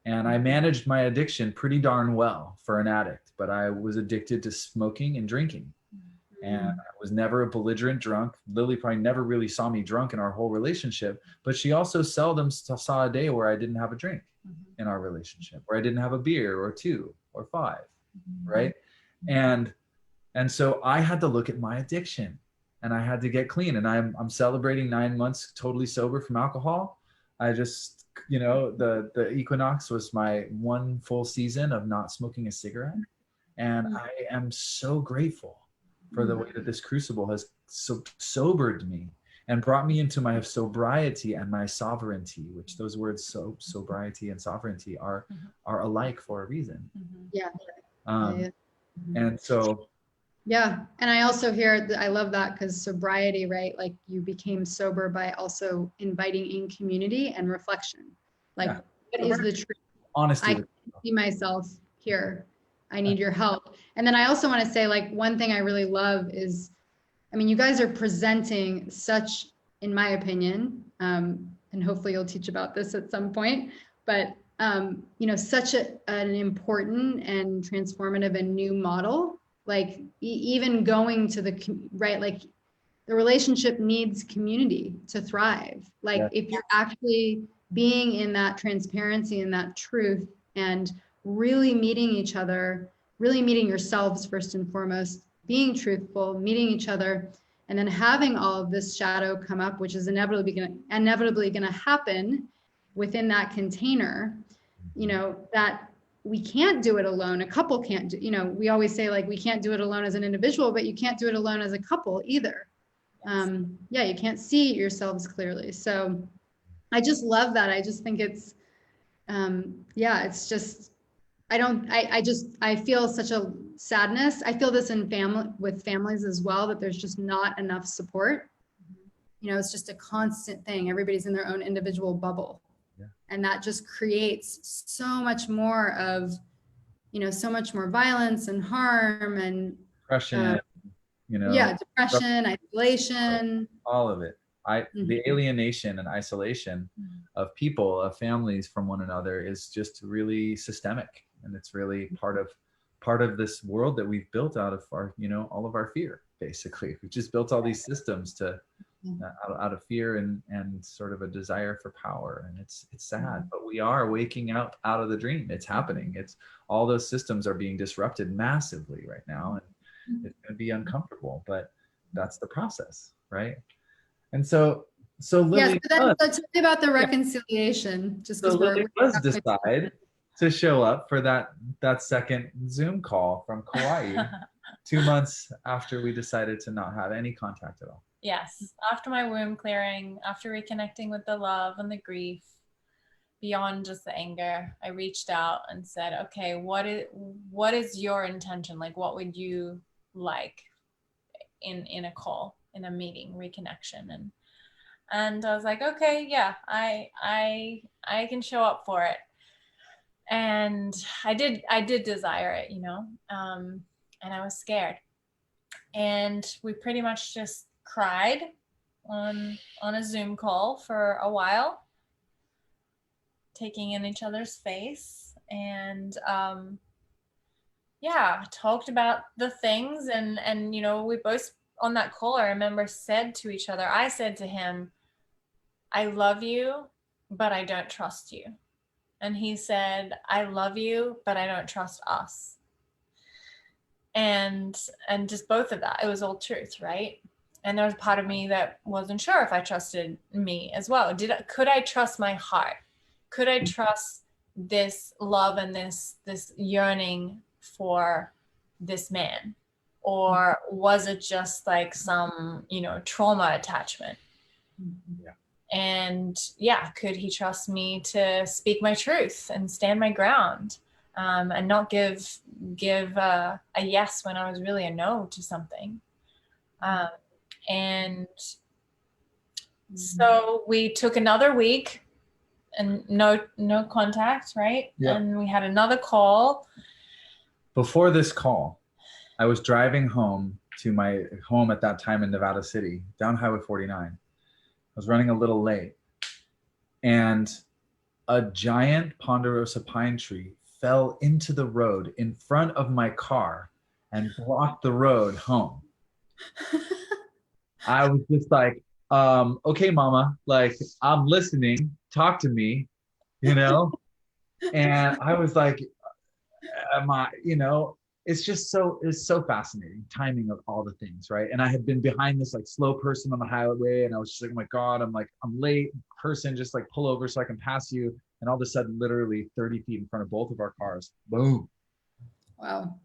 And I managed my addiction pretty darn well for an addict, but I was addicted to smoking and drinking. And I was never a belligerent drunk. Lily probably never really saw me drunk in our whole relationship, but she also seldom saw a day where I didn't have a drink in our relationship, where I didn't have a beer or 2 or 5, right? And so I had to look at my addiction, and I had to get clean. And I'm celebrating 9 months totally sober from alcohol. I just, you know, the equinox was my 1 full season of not smoking a cigarette. And I am so grateful for the way that this crucible has sobered me and brought me into my sobriety and my sovereignty, which those words, sobriety and sovereignty, are alike for a reason. Yeah. And so, yeah. And I also hear, I love that, because sobriety, right? Like, you became sober by also inviting in community and reflection. Like, what is the truth? Honesty. I can't see myself here. I need your help. And then I also want to say, like, one thing I really love is, I mean, you guys are presenting such, in my opinion, and hopefully you'll teach about this at some point, but such an important and transformative and new model, like even going to right, like the relationship needs community to thrive. Like if you're actually being in that transparency and that truth and really meeting each other, really meeting yourselves first and foremost, being truthful, meeting each other, and then having all of this shadow come up, which is inevitably going to happen within that container, that we can't do it alone. A couple can't do, we always say like, we can't do it alone as an individual, but you can't do it alone as a couple either. You can't see yourselves clearly. So I just love that. I just think it's, it's just, I feel such a sadness. I feel this with families as well, that there's just not enough support. It's just a constant thing. Everybody's in their own individual bubble. Yeah. And that just creates so much more of, so much more violence and harm and depression, depression, isolation, all of it. The alienation and isolation of people, of families from one another is just really systemic. And it's really part of this world that we've built out of our, all of our fear, basically. We've just built all these systems to out of fear and sort of a desire for power. And it's sad, but we are waking up out of the dream. It's happening. It's all those systems are being disrupted massively right now. And it's going to be uncomfortable, but that's the process, right? And so Lily, so tell me about the reconciliation. Just so Lily does decide to show up for that second Zoom call from Kauai 2 months after we decided to not have any contact at all. Yes, after my womb clearing, after reconnecting with the love and the grief, beyond just the anger, I reached out and said, okay, what is your intention? Like, what would you like in a call, in a meeting, reconnection? And I was like, okay, yeah, I can show up for it. And I did desire it, and I was scared. And we pretty much just cried on a Zoom call for a while, taking in each other's face, and talked about the things, and we both on that call, I remember, said to each other, I said to him, I love you, but I don't trust you. And he said, I love you, but I don't trust us. And just both of that, it was all truth, right? And there was part of me that wasn't sure if I trusted me as well. Could I trust my heart? Could I trust this love and this yearning for this man? Or was it just like some, trauma attachment? Yeah. And could he trust me to speak my truth and stand my ground, and not give a yes when I was really a no to something? And so we took another week and no contact, right? Yeah. And we had another call. Before this call, I was driving home to my home at that time in Nevada City, down Highway 49. I was running a little late, and a giant ponderosa pine tree fell into the road in front of my car and blocked the road home. I was just like, okay, mama, like, I'm listening, talk to me, And I was like, it's so fascinating, timing of all the things, right? And I had been behind this like slow person on the highway, and I was just like, oh my God, I'm late, person, just like pull over so I can pass you. And all of a sudden, literally 30 feet in front of both of our cars, boom. Wow.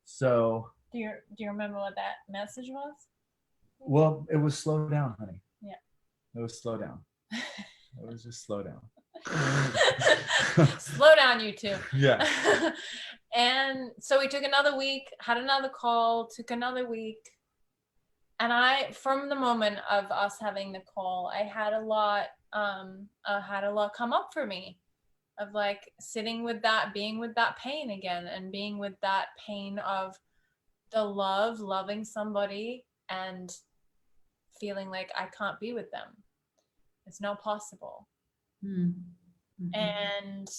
So do you remember what that message was? Well, it was slow down, honey. Yeah. It was slow down. It was just slow down. Slow down, you two. Yeah. And so we took another week, had another call, took another week. And from the moment of us having the call, I had a lot come up for me, of like sitting with that, being with that pain again, and being with that pain of the loving somebody and feeling like I can't be with them. It's not possible. Mm-hmm. And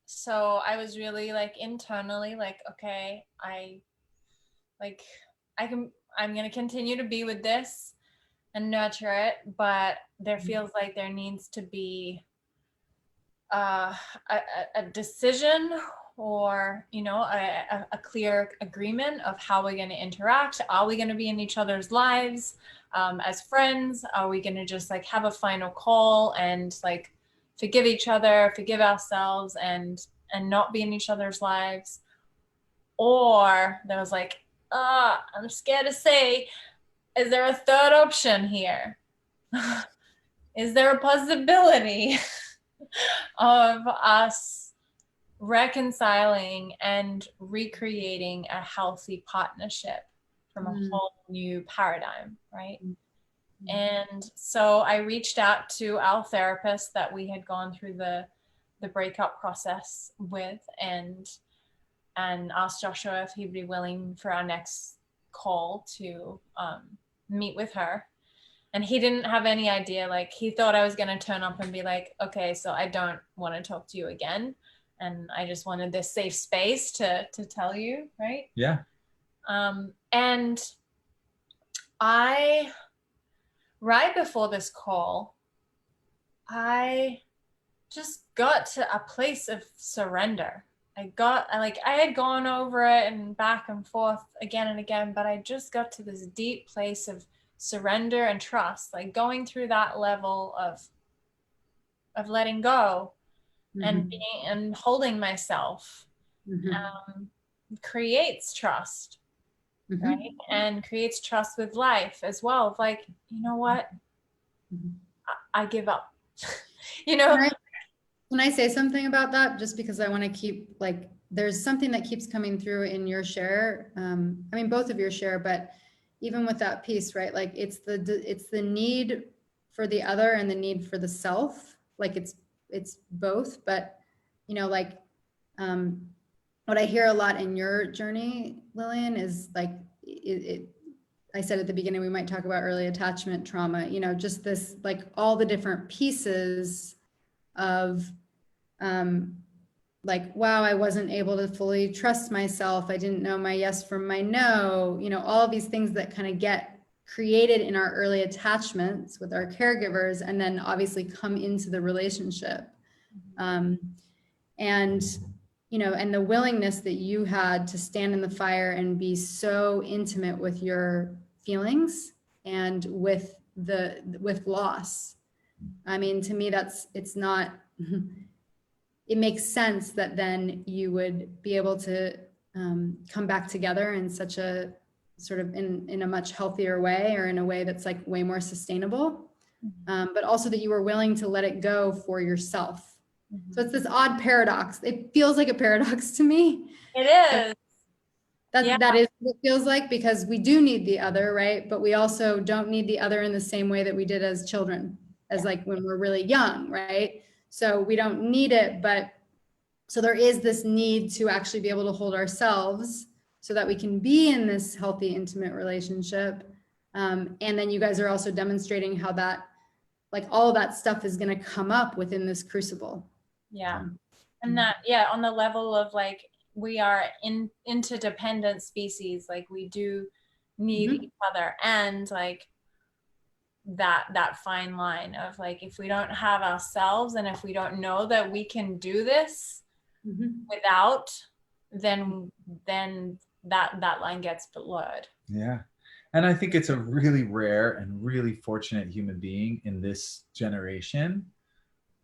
so I was really like internally like, okay, I'm going to continue to be with this and nurture it, but there feels like there needs to be a decision, or a clear agreement of how we're going to interact. Are we going to be in each other's lives as friends? Are we going to just like have a final call and like forgive each other, forgive ourselves, and not be in each other's lives? Or there was like, I'm scared to say, is there a third option here? Is there a possibility of us reconciling and recreating a healthy partnership from a whole new paradigm, right? And so I reached out to our therapist that we had gone through the breakup process with, and asked Joshua if he'd be willing for our next call to meet with her. And he didn't have any idea. Like, he thought I was going to turn up and be like, okay, so I don't want to talk to you again, and I just wanted this safe space to tell you, right? Yeah. And right before this call, I just got to a place of surrender. I had gone over it and back and forth again and again, but I just got to this deep place of surrender and trust, like going through that level of letting go and being and holding myself creates trust, right? And creates trust with life as well. Of like, you know what? I give up. Can I say something about that? Just because I want to keep, like, there's something that keeps coming through in your share. I mean, both of your share, but even with that piece, right? Like, it's the need for the other and the need for the self. Like, it's both, but like, what I hear a lot in your journey, Lillian, is like, I said at the beginning, we might talk about early attachment trauma, just this, like, all the different pieces of like, wow, I wasn't able to fully trust myself. I didn't know my yes from my no, all of these things that kind of get created in our early attachments with our caregivers, and then obviously come into the relationship. And, and the willingness that you had to stand in the fire and be so intimate with your feelings and with loss. I mean, to me, it's not, it makes sense that then you would be able to come back together in such a sort of in a much healthier way, or in a way that's like way more sustainable, but also that you were willing to let it go for yourself. So it's this odd paradox. It feels like a paradox to me. It is. That is what it feels like, because we do need the other, right? But we also don't need the other in the same way that we did as children, as like when we're really young, right? So we don't need it, but so there is this need to actually be able to hold ourselves so that we can be in this healthy, intimate relationship. And then you guys are also demonstrating how that, like, all of that stuff is going to come up within this crucible. Yeah. And that, on the level of like, we are interdependent species, like we do need each other, and like that fine line of like, if we don't have ourselves and if we don't know that we can do this without, then that line gets blurred. Yeah. And I think it's a really rare and really fortunate human being in this generation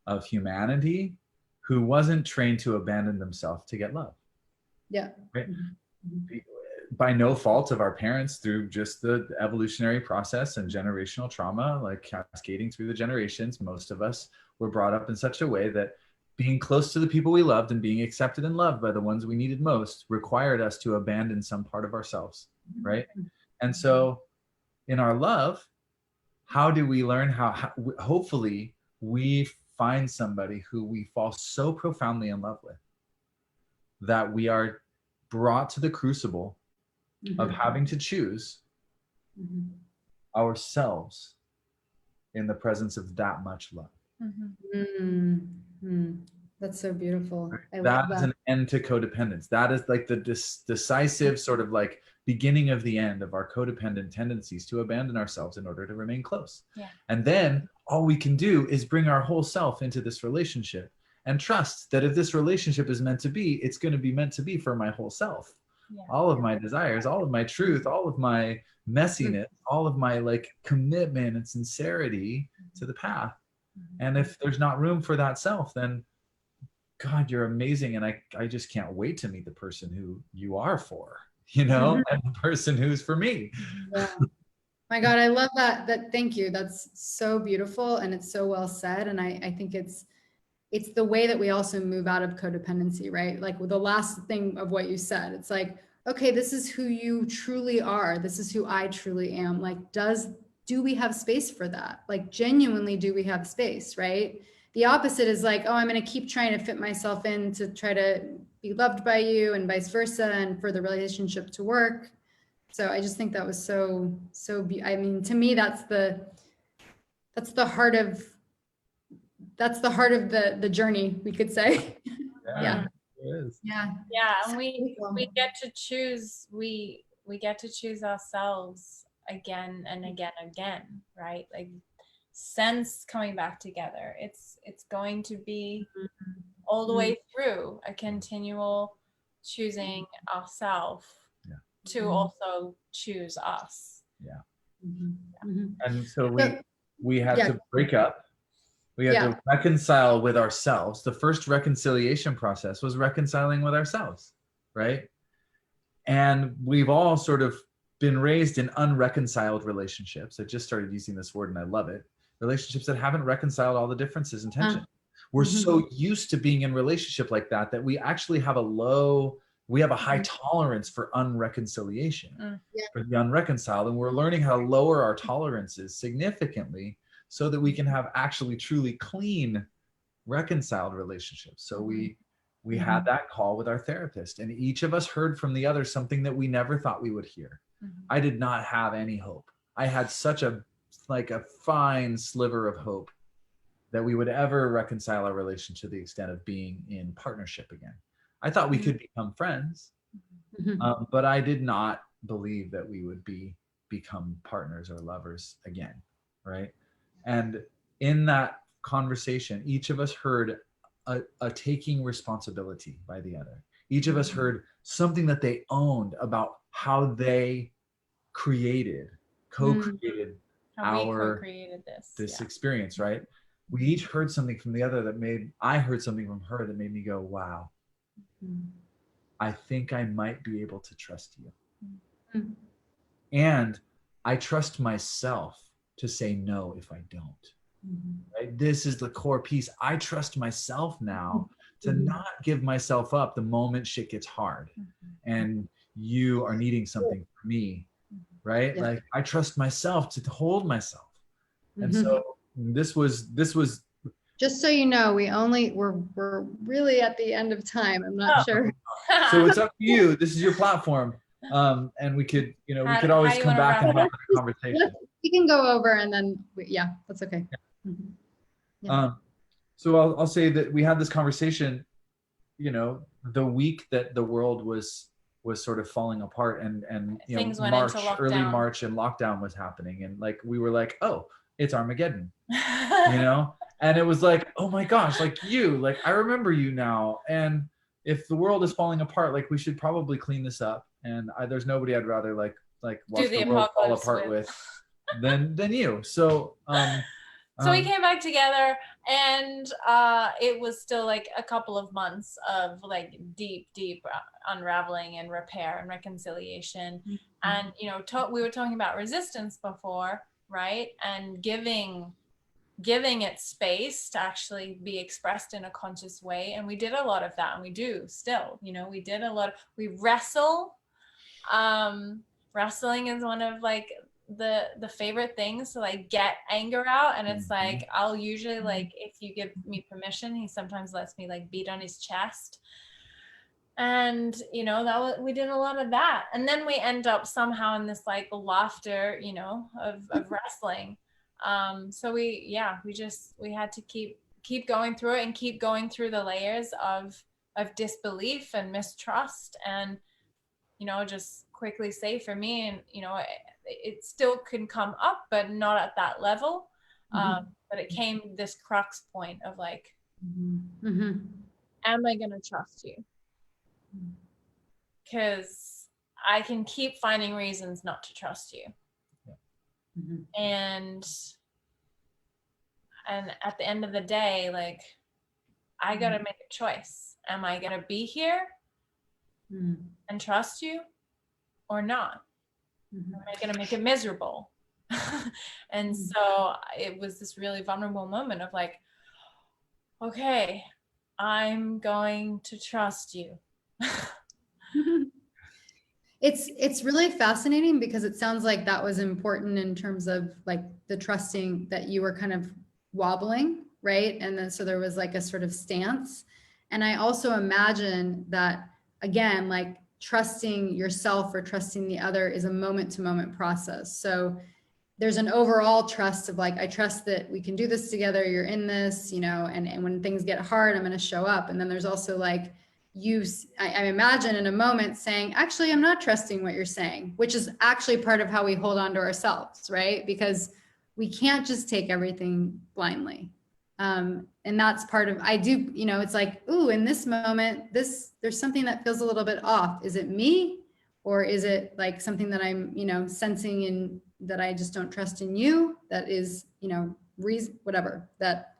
of humanity who wasn't trained to abandon themselves to get love. Yeah. Right. By no fault of our parents, through just the evolutionary process and generational trauma, like cascading through the generations, most of us were brought up in such a way that being close to the people we loved and being accepted and loved by the ones we needed most required us to abandon some part of ourselves, right? And so in our love, how do we learn how hopefully we find somebody who we fall so profoundly in love with that we are brought to the crucible of having to choose ourselves in the presence of that much love. That's so beautiful. I That love is that. an end to codependence. That is like the decisive sort of like beginning of the end of our codependent tendencies to abandon ourselves in order to remain close. Yeah. And then all we can do is bring our whole self into this relationship and trust that if this relationship is meant to be, it's going to be meant to be for my whole self. Yeah. All of my desires, all of my truth, all of my messiness, all of my like commitment and sincerity to the path. And if there's not room for that self, then God, you're amazing. And I just can't wait to meet the person who you are for, you know, and the person who's for me. Yeah. My God, I love that. Thank you. That's so beautiful. And it's so well said. And I think it's the way that we also move out of codependency, right? Like with the last thing of what you said, it's like, okay, this is who you truly are. This is who I truly am. Like, do we have space for that? Like, genuinely, do we have space, right? The opposite is like, oh, I'm going to keep trying to fit myself in to try to be loved by you and vice versa, and for the relationship to work. So I just think that was I mean, to me, that's the heart of the journey, we could say. Yeah. It is. Yeah. Yeah, and we get to choose. We get to choose ourselves again and again, right? Like, sense coming back together. It's going to be all the way through a continual choosing ourselves to also choose us. Yeah. Mm-hmm. And so we had Yeah. to break up. We had to reconcile with ourselves. The first reconciliation process was reconciling with ourselves, right? And we've all sort of been raised in unreconciled relationships. I just started using this word and I love it. Relationships that haven't reconciled all the differences and tension. We're so used to being in relationship like that we actually have a high tolerance for unreconciliation, for the unreconciled. And we're learning how to lower our tolerances significantly so that we can have actually truly clean, reconciled relationships. So we had that call with our therapist, and each of us heard from the other something that we never thought we would hear. I did not have any hope. I had such a fine sliver of hope that we would ever reconcile our relation to the extent of being in partnership again. I thought we could become friends, but I did not believe that we would become partners or lovers again, right? And in that conversation, each of us heard a taking responsibility by the other. Each of us heard something that they owned about how they co-created this experience, right? We each heard something from the other I heard something from her that made me go, wow, I think I might be able to trust you. And I trust myself to say no if I don't. Right? This is the core piece. I trust myself now to not give myself up the moment shit gets hard and you are needing something from me, right? Yeah. Like, I trust myself to hold myself. And so this was just so you know, we're really at the end of time. I'm not sure. So it's up to you. This is your platform. And we could always come back and have a conversation. We can go over and then that's okay. So I'll say that we had this conversation, the week that the world was sort of falling apart and things went into lockdown. Early March, and lockdown was happening, and like we were like, oh, it's Armageddon, and it was like, oh my gosh, like I remember you now, and if the world is falling apart, like we should probably clean this up, and there's nobody I'd rather like watch the world fall apart with than you. So so we came back together, and it was still like a couple of months of like deep unraveling and repair and reconciliation. And we were talking about resistance before, right? And giving it space to actually be expressed in a conscious way. And we did a lot of that, and we do still. We wrestle. Wrestling is one of like the favorite things to like get anger out, and it's like I'll usually, like, if you give me permission, he sometimes lets me like beat on his chest And we did a lot of that, and then we end up somehow in this like laughter, of wrestling. So we had to keep going through it and keep going through the layers of disbelief and mistrust, and just quickly say for me, and it still can come up, but not at that level. But it came this crux point of like, am I going to trust you? Because I can keep finding reasons not to trust you. And at the end of the day, like, I gotta make a choice. Am I gonna be here and trust you or not? Am I gonna make it miserable? And so it was this really vulnerable moment of like, okay, I'm going to trust you. It's really fascinating because it sounds like that was important in terms of like the trusting, that you were kind of wobbling, right? And then so there was like a sort of stance. And I also imagine that, again, like trusting yourself or trusting the other is a moment to moment process. So there's an overall trust of like, I trust that we can do this together, you're in this, and when things get hard, I'm going to show up. And then there's also like, I imagine in a moment saying, actually, I'm not trusting what you're saying, which is actually part of how we hold on to ourselves, right? Because we can't just take everything blindly. And that's part of, I do, it's like, ooh, in this moment, there's something that feels a little bit off. Is it me? Or is it like something that I'm, sensing in that I just don't trust in you? That is, reason, whatever, that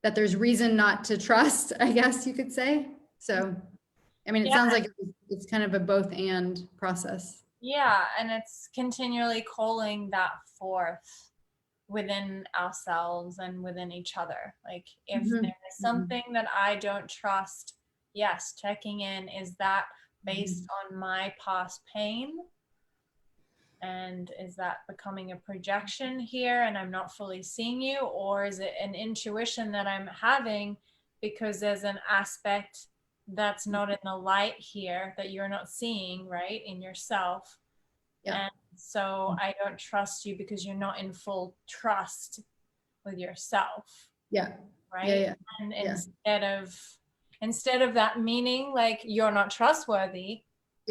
there's reason not to trust, I guess you could say. So, I mean, it sounds like it's kind of a both and process. Yeah, and it's continually calling that forth within ourselves and within each other. Like, if there is something that I don't trust, yes, checking in, is that based on my past pain? And is that becoming a projection here and I'm not fully seeing you? Or is it an intuition that I'm having because there's an aspect that's not in the light here that you're not seeing, right, in yourself? Yeah. And so I don't trust you because you're not in full trust with yourself. Yeah. Right. Yeah. And instead of that meaning like you're not trustworthy,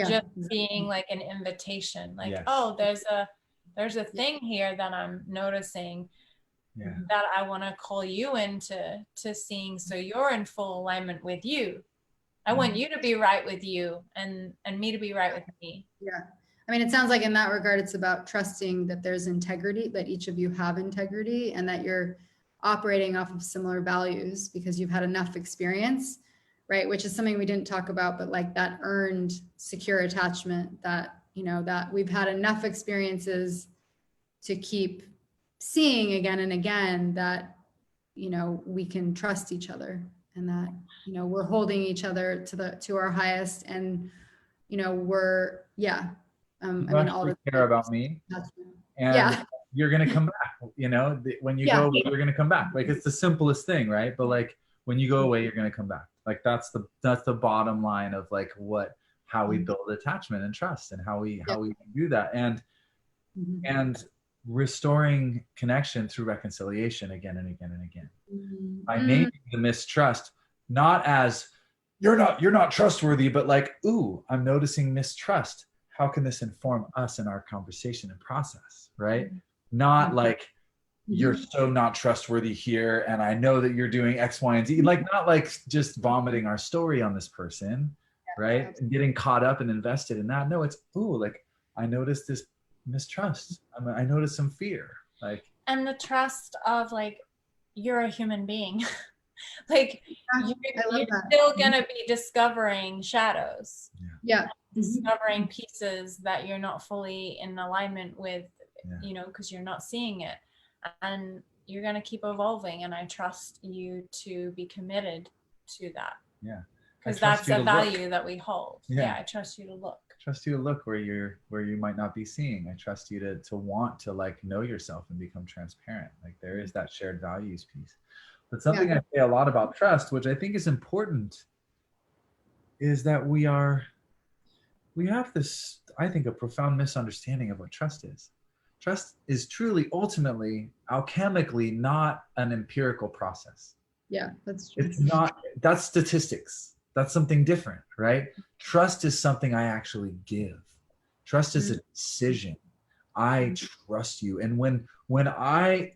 just being like an invitation, like, oh, there's a thing here that I'm noticing that I want to call you into seeing, so you're in full alignment with you. I want you to be right with you and me to be right with me. Yeah. I mean, it sounds like in that regard, it's about trusting that there's integrity, that each of you have integrity, and that you're operating off of similar values because you've had enough experience, right? Which is something we didn't talk about, but like that earned secure attachment, that, that we've had enough experiences to keep seeing again and again that, we can trust each other, and that, we're holding each other to our highest, and, we're, I mean, all care about me, and you're gonna come back. When you go away, you're gonna come back. Like, it's the simplest thing, right? But like, when you go away, you're gonna come back. Like, that's the bottom line of like how we build attachment and trust, and how we do that, and restoring connection through reconciliation again and again and again. By naming the mistrust, not as you're not trustworthy, but like, ooh, I'm noticing mistrust. How can this inform us in our conversation and process, right? Not like, you're so not trustworthy here, and I know that you're doing X, Y, and Z. Like, not like just vomiting our story on this person, right? And getting caught up and invested in that. No, it's, ooh, like, I noticed this mistrust. I noticed some fear. Like, and the trust of like, you're a human being. Like, you're still gonna be discovering shadows. Discovering pieces that you're not fully in alignment with, because you're not seeing it, and you're gonna keep evolving, and I trust you to be committed to that. Because that's a value that we hold. I trust you to look. Trust you to look where you might not be seeing. I trust you to want to like know yourself and become transparent. Like, there is that shared values piece. But something I say a lot about trust, which I think is important, is that we have this, I think, a profound misunderstanding of what trust is. Trust is truly, ultimately, alchemically not an empirical process. Yeah, that's true. It's not, that's statistics. That's something different, right? Trust is something I actually give. Trust is a decision. I trust you. And when I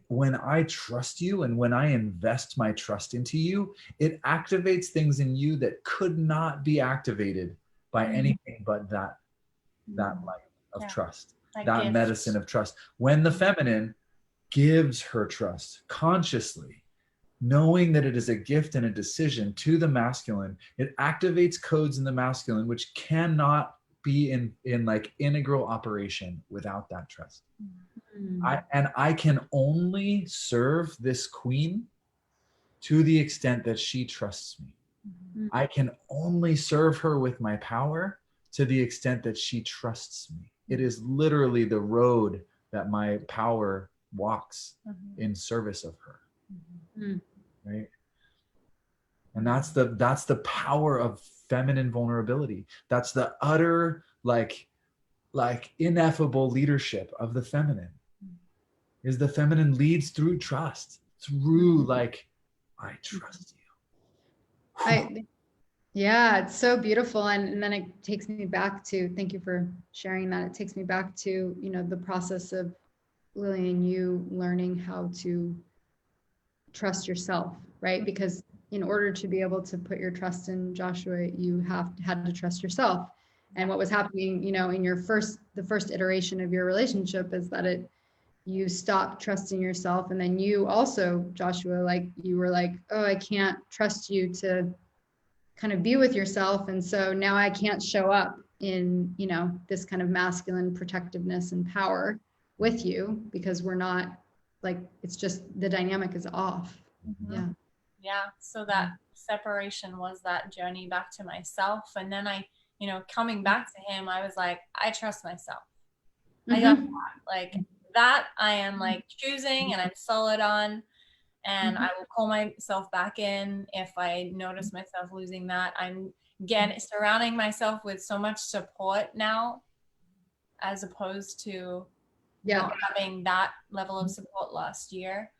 trust you and when I invest my trust into you, it activates things in you that could not be activated by anything but that light of trust, that gift. medicine of trust. When the feminine gives her trust consciously, knowing that it is a gift and a decision to the masculine, it activates codes in the masculine which cannot be in like integral operation without that trust. I can only serve this queen to the extent that she trusts me. I can only serve her with my power to the extent that she trusts me. It is literally the road that my power walks in service of her. Right? And that's the power of feminine vulnerability. That's the utter like ineffable leadership of the feminine. Is the feminine leads through trust, through like, I trust you. Yeah, it's so beautiful. And then it takes me back to, thank you for sharing that. It takes me back to, the process of Lillian, you learning how to trust yourself, right? Because in order to be able to put your trust in Joshua, you had to trust yourself. And what was happening, in the first iteration of your relationship is that you stopped trusting yourself. And then you also, Joshua, like you were like, oh, I can't trust you to kind of be with yourself. And so now I can't show up in, this kind of masculine protectiveness and power with you because we're not like, it's just the dynamic is off. Yeah. So that separation was that journey back to myself. And then I, coming back to him, I was like, I trust myself. I got that. Like that I am like choosing and I'm solid on. And I will pull myself back in if I notice myself losing that. I'm surrounding myself with so much support now, as opposed to not having that level of support last year.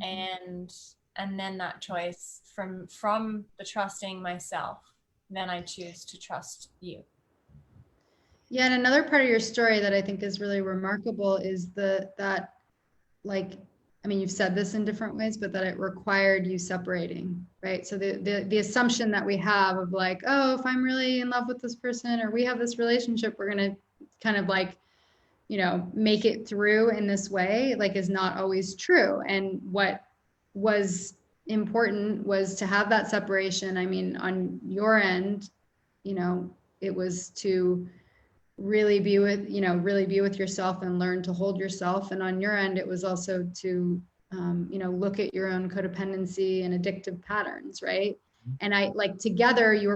And then that choice from the trusting myself, then I choose to trust you. Yeah, and another part of your story that I think is really remarkable is that you've said this in different ways, but that it required you separating, right? So the assumption that we have of like, oh, if I'm really in love with this person or we have this relationship, we're going to kind of like, make it through in this way, like is not always true. And what was important was to have that separation. I mean, on your end, it was to really be with yourself and learn to hold yourself. And on your end, it was also to, look at your own codependency and addictive patterns. Right. And I like together, it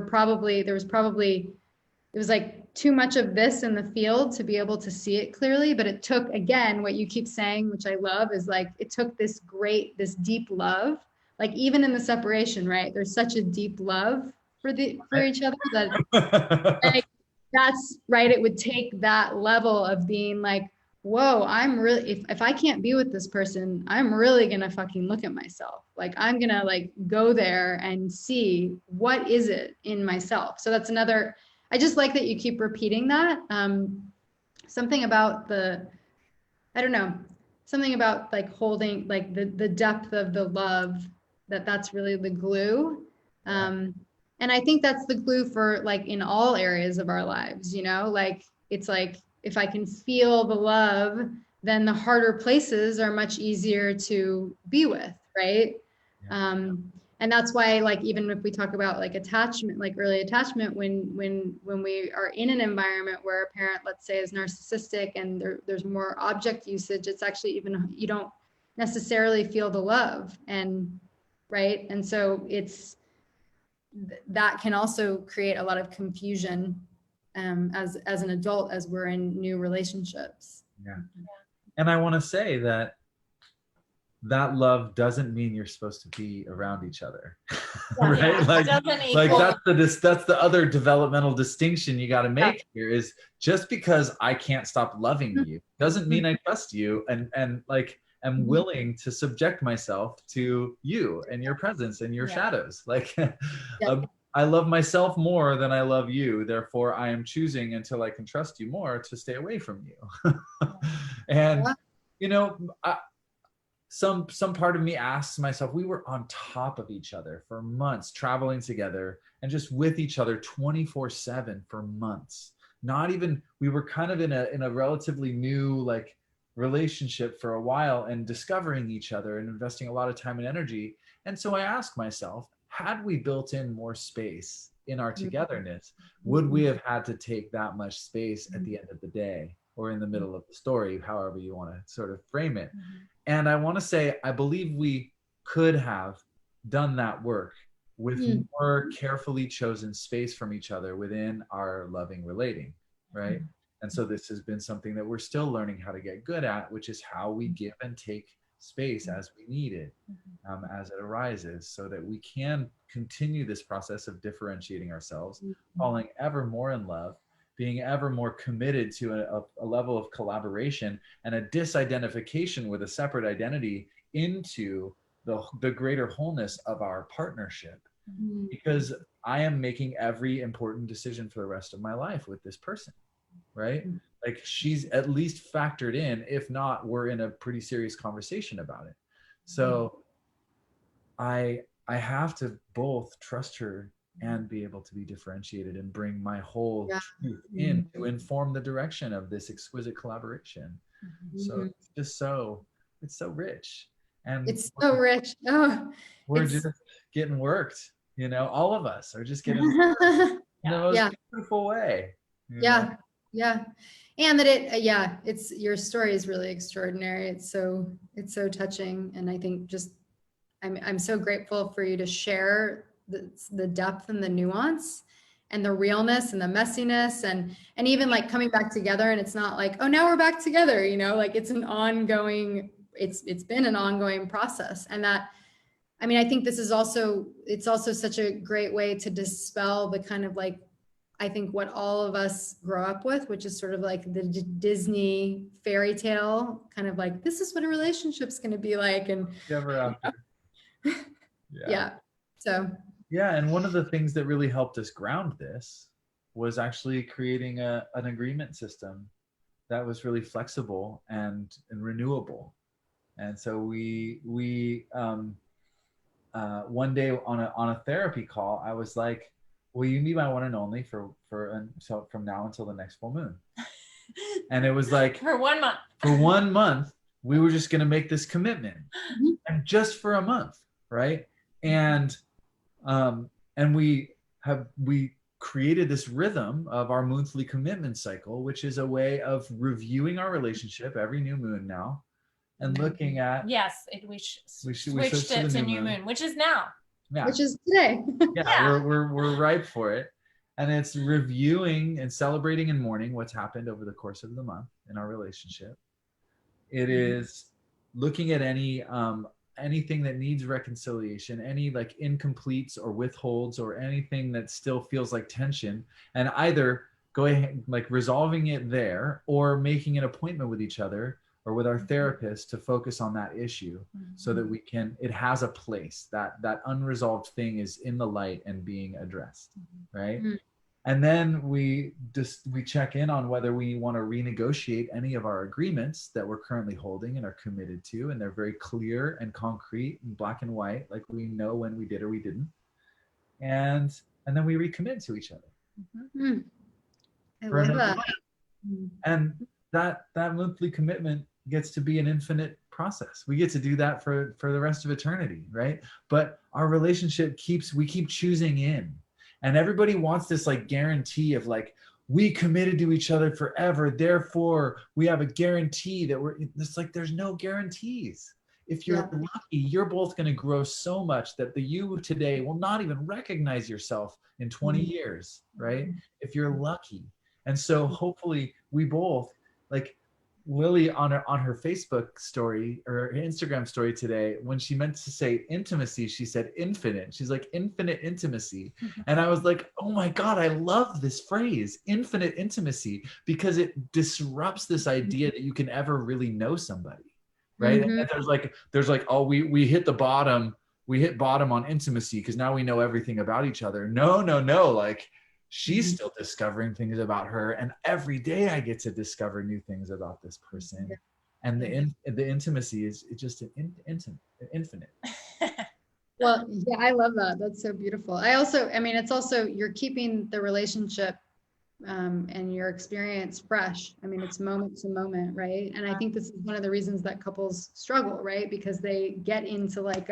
was like too much of this in the field to be able to see it clearly. But it took, again, what you keep saying, which I love, is like, it took this deep love, like even in the separation, right? There's such a deep love for each other that like, that's right. It would take that level of being like, whoa, I'm really, if I can't be with this person, I'm really going to fucking look at myself. Like, I'm going to like go there and see what is it in myself. So that's another, I just like that you keep repeating that. Something about something about like holding, like the depth of the love, that's really the glue. And I think that's the glue for like in all areas of our lives, like it's like if I can feel the love, then the harder places are much easier to be with, right? And that's why, like, even if we talk about like attachment, like early attachment, when we are in an environment where a parent, let's say, is narcissistic and there's more object usage, it's actually even, you don't necessarily feel the love, and right. And so that can also create a lot of confusion as an adult as we're in new relationships. Yeah. And I want to say that that love doesn't mean you're supposed to be around each other. Yeah, Right? it doesn't Like equal- that's the other developmental distinction you got to make here is just because I can't stop loving you doesn't mean I trust you and like am willing to subject myself to you and your presence and your shadows. Like I love myself more than I love you. Therefore, I am choosing until I can trust you more to stay away from you. And you know, some part of me asks myself, we were on top of each other for months, traveling together and just with each other 24/7 for months. Not even, we were kind of in a relatively new like relationship for a while and discovering each other and investing a lot of time and energy. And so I asked myself, had we built in more space in our togetherness, would we have had to take that much space at the end of the day or in the middle of the story, however you want to sort of frame it? And I want to say, I believe we could have done that work with more carefully chosen space from each other within our loving relating, right? And so this has been something that we're still learning how to get good at, which is how we give and take space as we need it, as it arises, so that we can continue this process of differentiating ourselves, falling ever more in love, being ever more committed to a level of collaboration and a disidentification with a separate identity into the greater wholeness of our partnership. Because I am making every important decision for the rest of my life with this person, right? Like she's at least factored in, if not, we're in a pretty serious conversation about it. So I have to both trust her and be able to be differentiated and bring my whole truth in to inform the direction of this exquisite collaboration. So it's just it's so rich. And it's so rich. We're just getting worked, you know, all of us are just getting worked in the most beautiful way. Yeah. And that it's your story is really extraordinary. It's so touching. And I think just I'm so grateful for you to share the depth and the nuance and the realness and the messiness and even like coming back together. And it's not like, oh, now we're back together, you know, like it's an ongoing, it's been an ongoing process. And that, I mean, I think this is also, it's also such a great way to dispel the kind of like, I think what all of us grow up with, which is sort of like the Disney fairy tale, kind of like, this is what a relationship's going to be like. And ever after. So and one of the things that really helped us ground this was actually creating an agreement system that was really flexible and renewable. And so we one day on a therapy call, I was like, will you be my one and only so from now until the next full moon? And it was like for 1 month. For 1 month, we were just going to make this commitment, and just for a month, right? And we created this rhythm of our monthly commitment cycle, which is a way of reviewing our relationship every new moon now, and looking at we switched it to new moon, which is now. Which is today. We're ripe for it. And it's reviewing and celebrating and mourning what's happened over the course of the month in our relationship. It is looking at anything that needs reconciliation, any like incompletes or withholds or anything that still feels like tension, and either go ahead like resolving it there or making an appointment with each other or with our therapist to focus on that issue, so that it has a place, that unresolved thing is in the light and being addressed, right? And then we check in on whether we want to renegotiate any of our agreements that we're currently holding and are committed to, and they're very clear and concrete and black and white, like we know when we did or we didn't. And then we recommit to each other. I love that. And that monthly commitment gets to be an infinite process. We get to do that for the rest of eternity, right? But our relationship we keep choosing in. And everybody wants this like guarantee of like, we committed to each other forever, therefore we have a guarantee that it's like, there's no guarantees. If you're lucky, you're both going to grow so much that the you today will not even recognize yourself in 20 years, right? If you're lucky. And so hopefully we both, like, Lily on her Facebook story or her Instagram story today, when she meant to say intimacy, she said infinite. She's like infinite intimacy. And I was like, oh my God, I love this phrase, infinite intimacy, because it disrupts this idea that you can ever really know somebody. Right. Mhm. And there's like, oh, we hit the bottom. We hit bottom on intimacy because now we know everything about each other. No, no, no. Like, she's still discovering things about her, and every day I get to discover new things about this person. Yeah. And the intimacy is just infinite. Well, yeah, I love that. That's so beautiful. I mean, it's also, you're keeping the relationship and your experience fresh. I mean, it's moment to moment, right? And I think this is one of the reasons that couples struggle, right? Because they get into like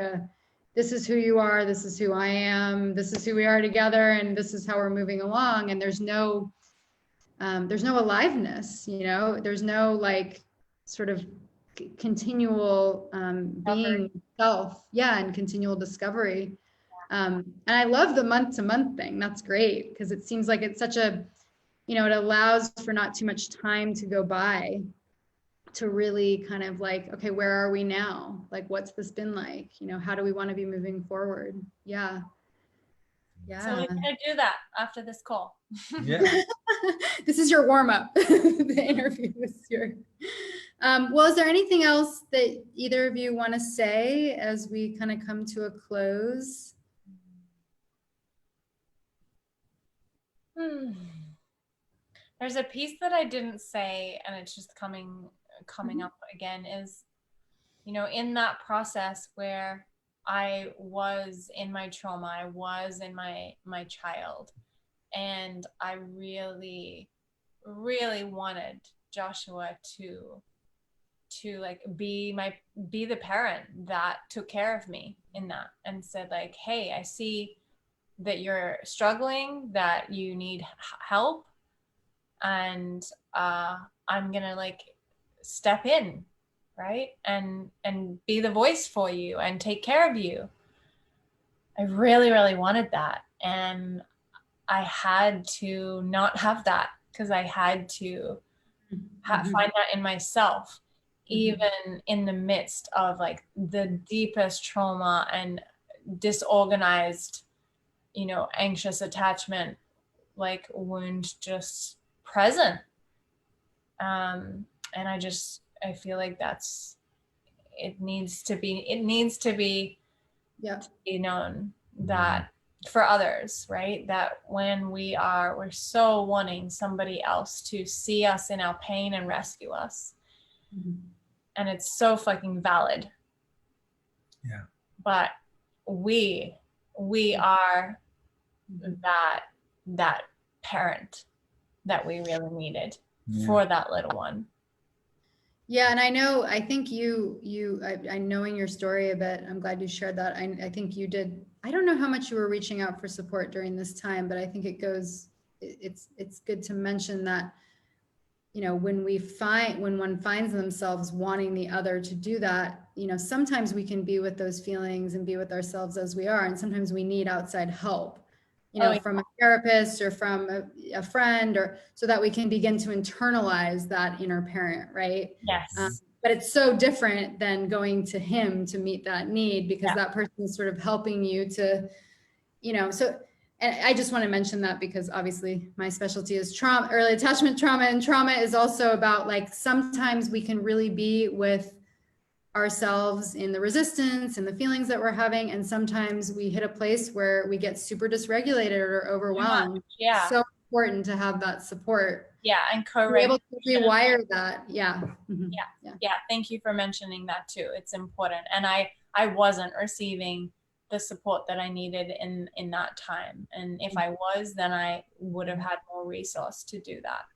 this is who you are, this is who I am, this is who we are together, and this is how we're moving along. And there's no aliveness, there's no like sort of continual being self, yeah, and continual discovery. And I love the month to month thing. That's great because it seems like it's such a, it allows for not too much time to go by to really kind of like, okay, where are we now? Like, what's this been like? How do we want to be moving forward? Yeah. So we're Yeah. gonna do that after this call. Yeah. This is your warm up. The interview is your. Well, is there anything else that either of you want to say as we kind of come to a close? There's a piece that I didn't say, and it's just coming up again, is, in that process where I was in my trauma, I was in my child, and I really, really wanted Joshua to like be the parent that took care of me in that, and said like, hey, I see that you're struggling, that you need help, and I'm gonna like step in, right, and be the voice for you and take care of you. I really, really wanted that, and I had to not have that because I had to find that in myself, even in the midst of like the deepest trauma and disorganized, anxious attachment, like wound just present. And I feel like it needs to be Yeah. known that for others, right? That when we're so wanting somebody else to see us in our pain and rescue us. And it's so fucking valid. Yeah. But we are that parent that we really needed for that little one. Yeah, and I think I knowing your story a bit, I'm glad you shared that. I think you did. I don't know how much you were reaching out for support during this time, but I think it's good to mention that, when one finds themselves wanting the other to do that, sometimes we can be with those feelings and be with ourselves as we are, and sometimes we need outside help. From a therapist or from a friend, or so that we can begin to internalize that inner parent, right? Yes. But it's so different than going to him to meet that need, because that person is sort of helping you to, so, and I just want to mention that because obviously my specialty is trauma, early attachment trauma, and trauma is also about like, sometimes we can really be with ourselves in the resistance and the feelings that we're having, and sometimes we hit a place where we get super dysregulated or overwhelmed. Yeah. So important to have that support. Yeah, and be able to rewire that. Yeah. Yeah, thank you for mentioning that too. It's important. And I wasn't receiving the support that I needed in that time, and if I was, then I would have had more resource to do that.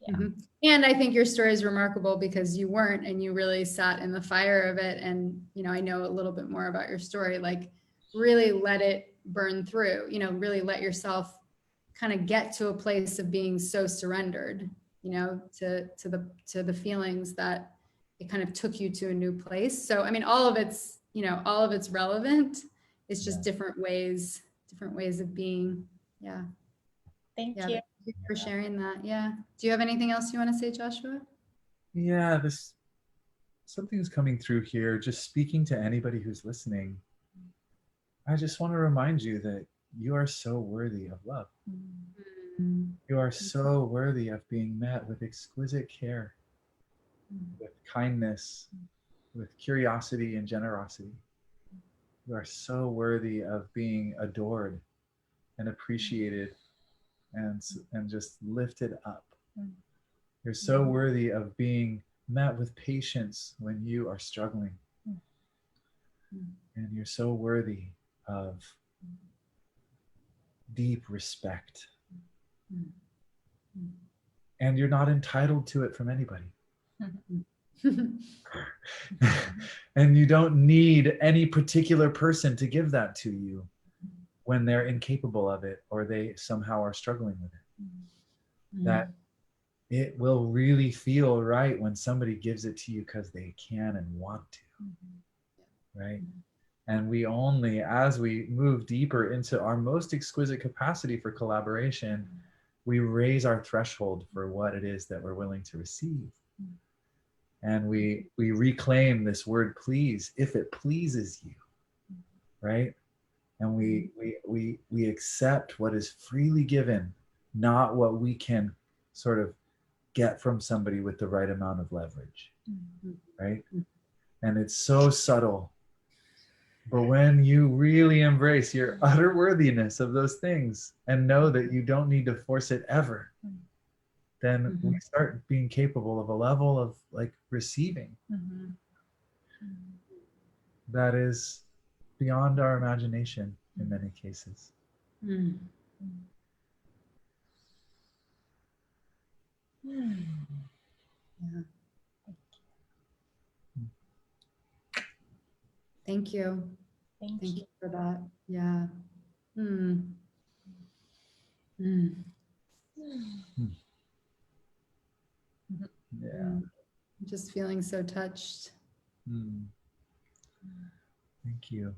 Yeah. And I think your story is remarkable because you weren't, and you really sat in the fire of it. And, I know a little bit more about your story, like really let it burn through, really let yourself kind of get to a place of being so surrendered, to the feelings that it kind of took you to a new place. So, I mean, all of it's relevant. It's just different ways of being. Yeah. Thank you. Thank you for sharing that. Yeah. Do you have anything else you want to say, Joshua? Yeah, this something's coming through here. Just speaking to anybody who's listening, I just want to remind you that you are so worthy of love. You are so worthy of being met with exquisite care, with kindness, with curiosity and generosity. You are so worthy of being adored and appreciated and just lifted up. You're so worthy of being met with patience when you are struggling. And you're so worthy of deep respect. And you're not entitled to it from anybody. And you don't need any particular person to give that to you when they're incapable of it or they somehow are struggling with it. That it will really feel right when somebody gives it to you because they can and want to. Right? And we only, as we move deeper into our most exquisite capacity for collaboration, we raise our threshold for what it is that we're willing to receive. And we reclaim this word please, if it pleases you, right? And we accept what is freely given, not what we can sort of get from somebody with the right amount of leverage, right? And it's so subtle. But when you really embrace your utter worthiness of those things and know that you don't need to force it ever, then we start being capable of a level of like receiving that is beyond our imagination in many cases. Thank you. Thank Thank you. you for that. Yeah. Yeah. I'm just feeling so touched. Thank you.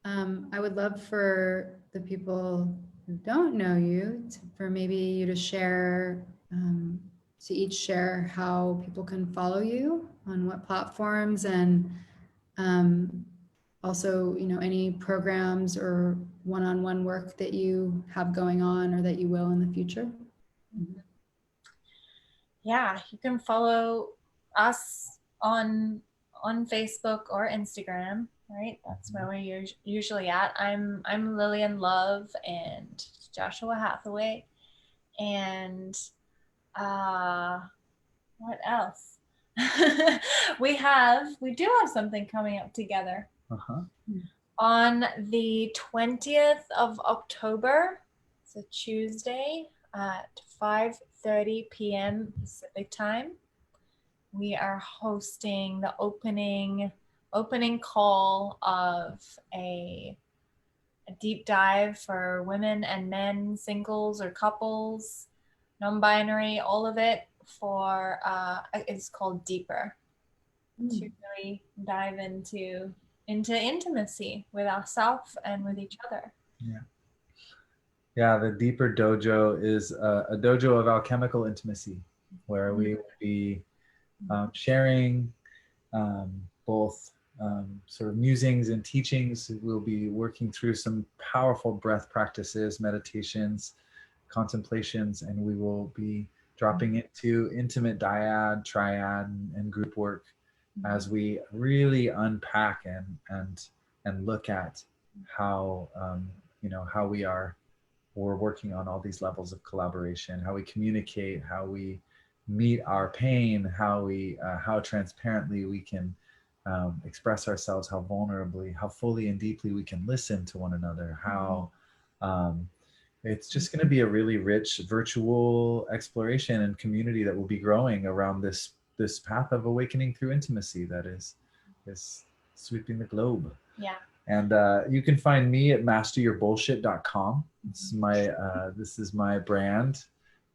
I would love for the people who don't know you, for maybe you to share, to each share how people can follow you on what platforms, and also, you know, any programs or one-on-one work that you have going on or that you will in the future. Yeah, you can follow us on Facebook or Instagram, right? That's where we're usually at. I'm Lillian Love and Joshua Hathaway. And what else? we do have something coming up together. On the 20th of October, it's a Tuesday at 5:30 p.m. Pacific time. We are hosting the opening call of a deep dive for women and men, singles or couples, non-binary, all of it, for it's called Deeper, to really dive into intimacy with ourselves and with each other. Yeah, the Deeper Dojo is a dojo of alchemical intimacy, where we will be sharing both sort of musings and teachings. We'll be working through some powerful breath practices, meditations, contemplations, and we will be dropping into intimate dyad, triad, and group work as we really unpack and look at how how we're working on all these levels of collaboration, how we communicate, how we meet our pain, how transparently we can express ourselves, how vulnerably, how fully and deeply we can listen to one another, how it's just going to be a really rich virtual exploration and community that will be growing around this path of awakening through intimacy that is sweeping the globe. Yeah. And you can find me at masteryourbullshit.com. This is my brand,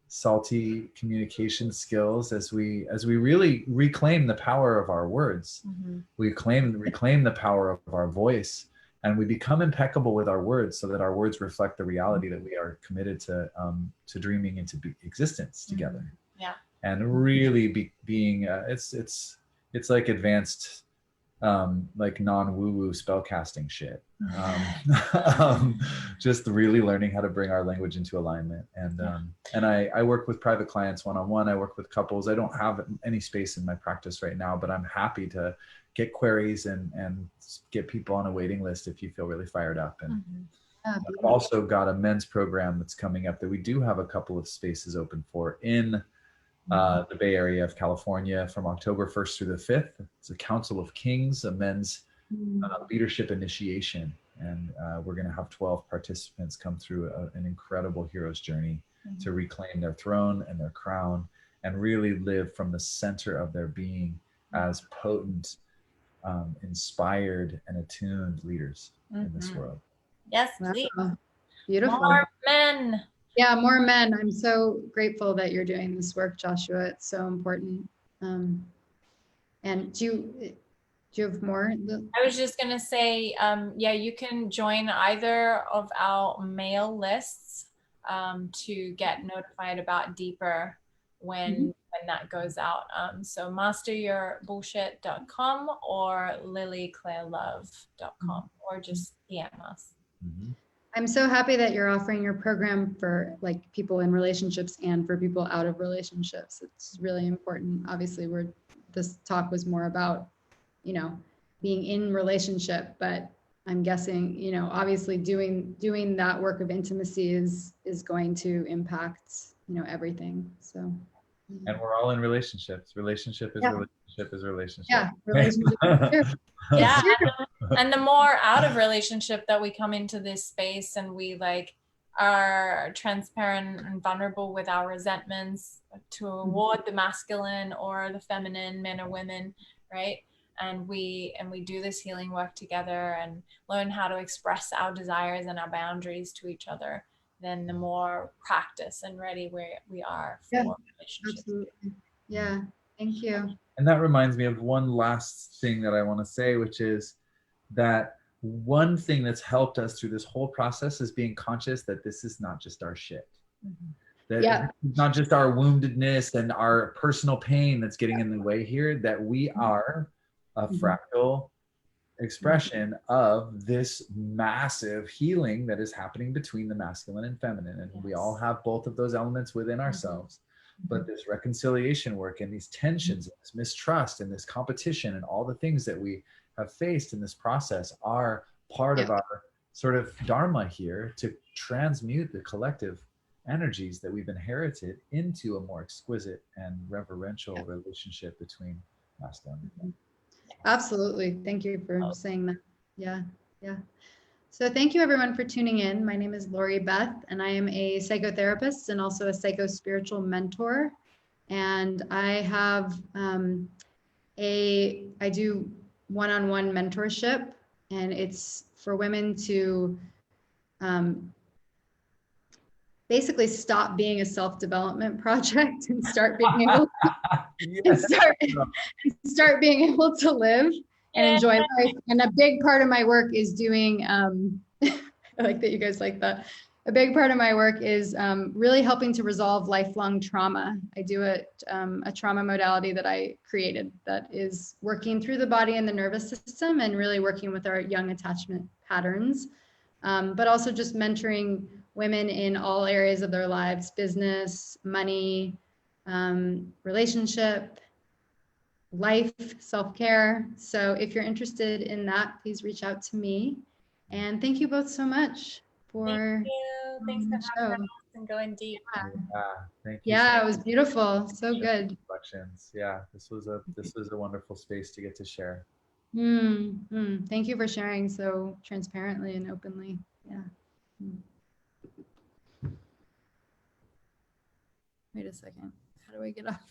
salty communication skills, as we really reclaim the power of our words. We reclaim the power of our voice, and we become impeccable with our words, so that our words reflect the reality that we are committed to dreaming into existence together. Yeah. And really being it's like advanced like non-woo-woo spell casting shit. Just really learning how to bring our language into alignment. And I work with private clients one-on-one. I work with couples. I don't have any space in my practice right now, but I'm happy to get queries and get people on a waiting list if you feel really fired up. And I've also got a men's program that's coming up that we do have a couple of spaces open for in the Bay Area of California from October 1st through the 5th. It's a Council of Kings, a men's leadership initiation. And we're going to have 12 participants come through an incredible hero's journey to reclaim their throne and their crown and really live from the center of their being as potent, inspired, and attuned leaders in this world. Yes, please. Wow. Beautiful. More men. Yeah, more men. I'm so grateful that you're doing this work, Joshua. It's so important. And do you have more? I was just going to say, yeah, you can join either of our mail lists to get notified about deeper when that goes out. So masteryourbullshit.com or lilyclairelove.com or just DM us. I'm so happy that you're offering your program for like people in relationships and for people out of relationships. It's really important. Obviously, this talk was more about, you know, being in relationship, but I'm guessing, you know, obviously doing that work of intimacy is going to impact, you know, everything. So. And we're all in relationships. Relationship is relationship. Yeah, relationship. Yeah, and the more out of relationship that we come into this space and we like are transparent and vulnerable with our resentments toward the masculine or the feminine, men or women, right? And we do this healing work together and learn how to express our desires and our boundaries to each other, then the more practice and ready we are for relationships. Absolutely. Yeah, thank you. And that reminds me of one last thing that I want to say, which is that one thing that's helped us through this whole process is being conscious that this is not just our shit. That it's not just our woundedness and our personal pain that's getting in the way here, that we are a fractal expression of this massive healing that is happening between the masculine and feminine. And we all have both of those elements within ourselves. But this reconciliation work and these tensions, and this mistrust and this competition and all the things that we have faced in this process are part of our sort of dharma here to transmute the collective energies that we've inherited into a more exquisite and reverential relationship between masculine and feminine. Absolutely. Thank you for saying that. Yeah. So thank you everyone for tuning in. My name is Lori Beth and I am a psychotherapist and also a psycho-spiritual mentor. And I have I do one-on-one mentorship, and it's for women to basically stop being a self-development project and start being able start being able to live and enjoy life. And a big part of my work is doing, I like that you guys like that. A big part of my work is really helping to resolve lifelong trauma. I do a trauma modality that I created that is working through the body and the nervous system and really working with our young attachment patterns, but also just mentoring women in all areas of their lives: business, money, relationship, life, self-care. So if you're interested in that, please reach out to me. And thank you both so much for Thanks for having us and going deep. Thank you. Yeah, it was beautiful. So good. Reflections. Yeah, this was a wonderful space to get to share. Thank you for sharing so transparently and openly. Yeah. Wait a second. How do I get up?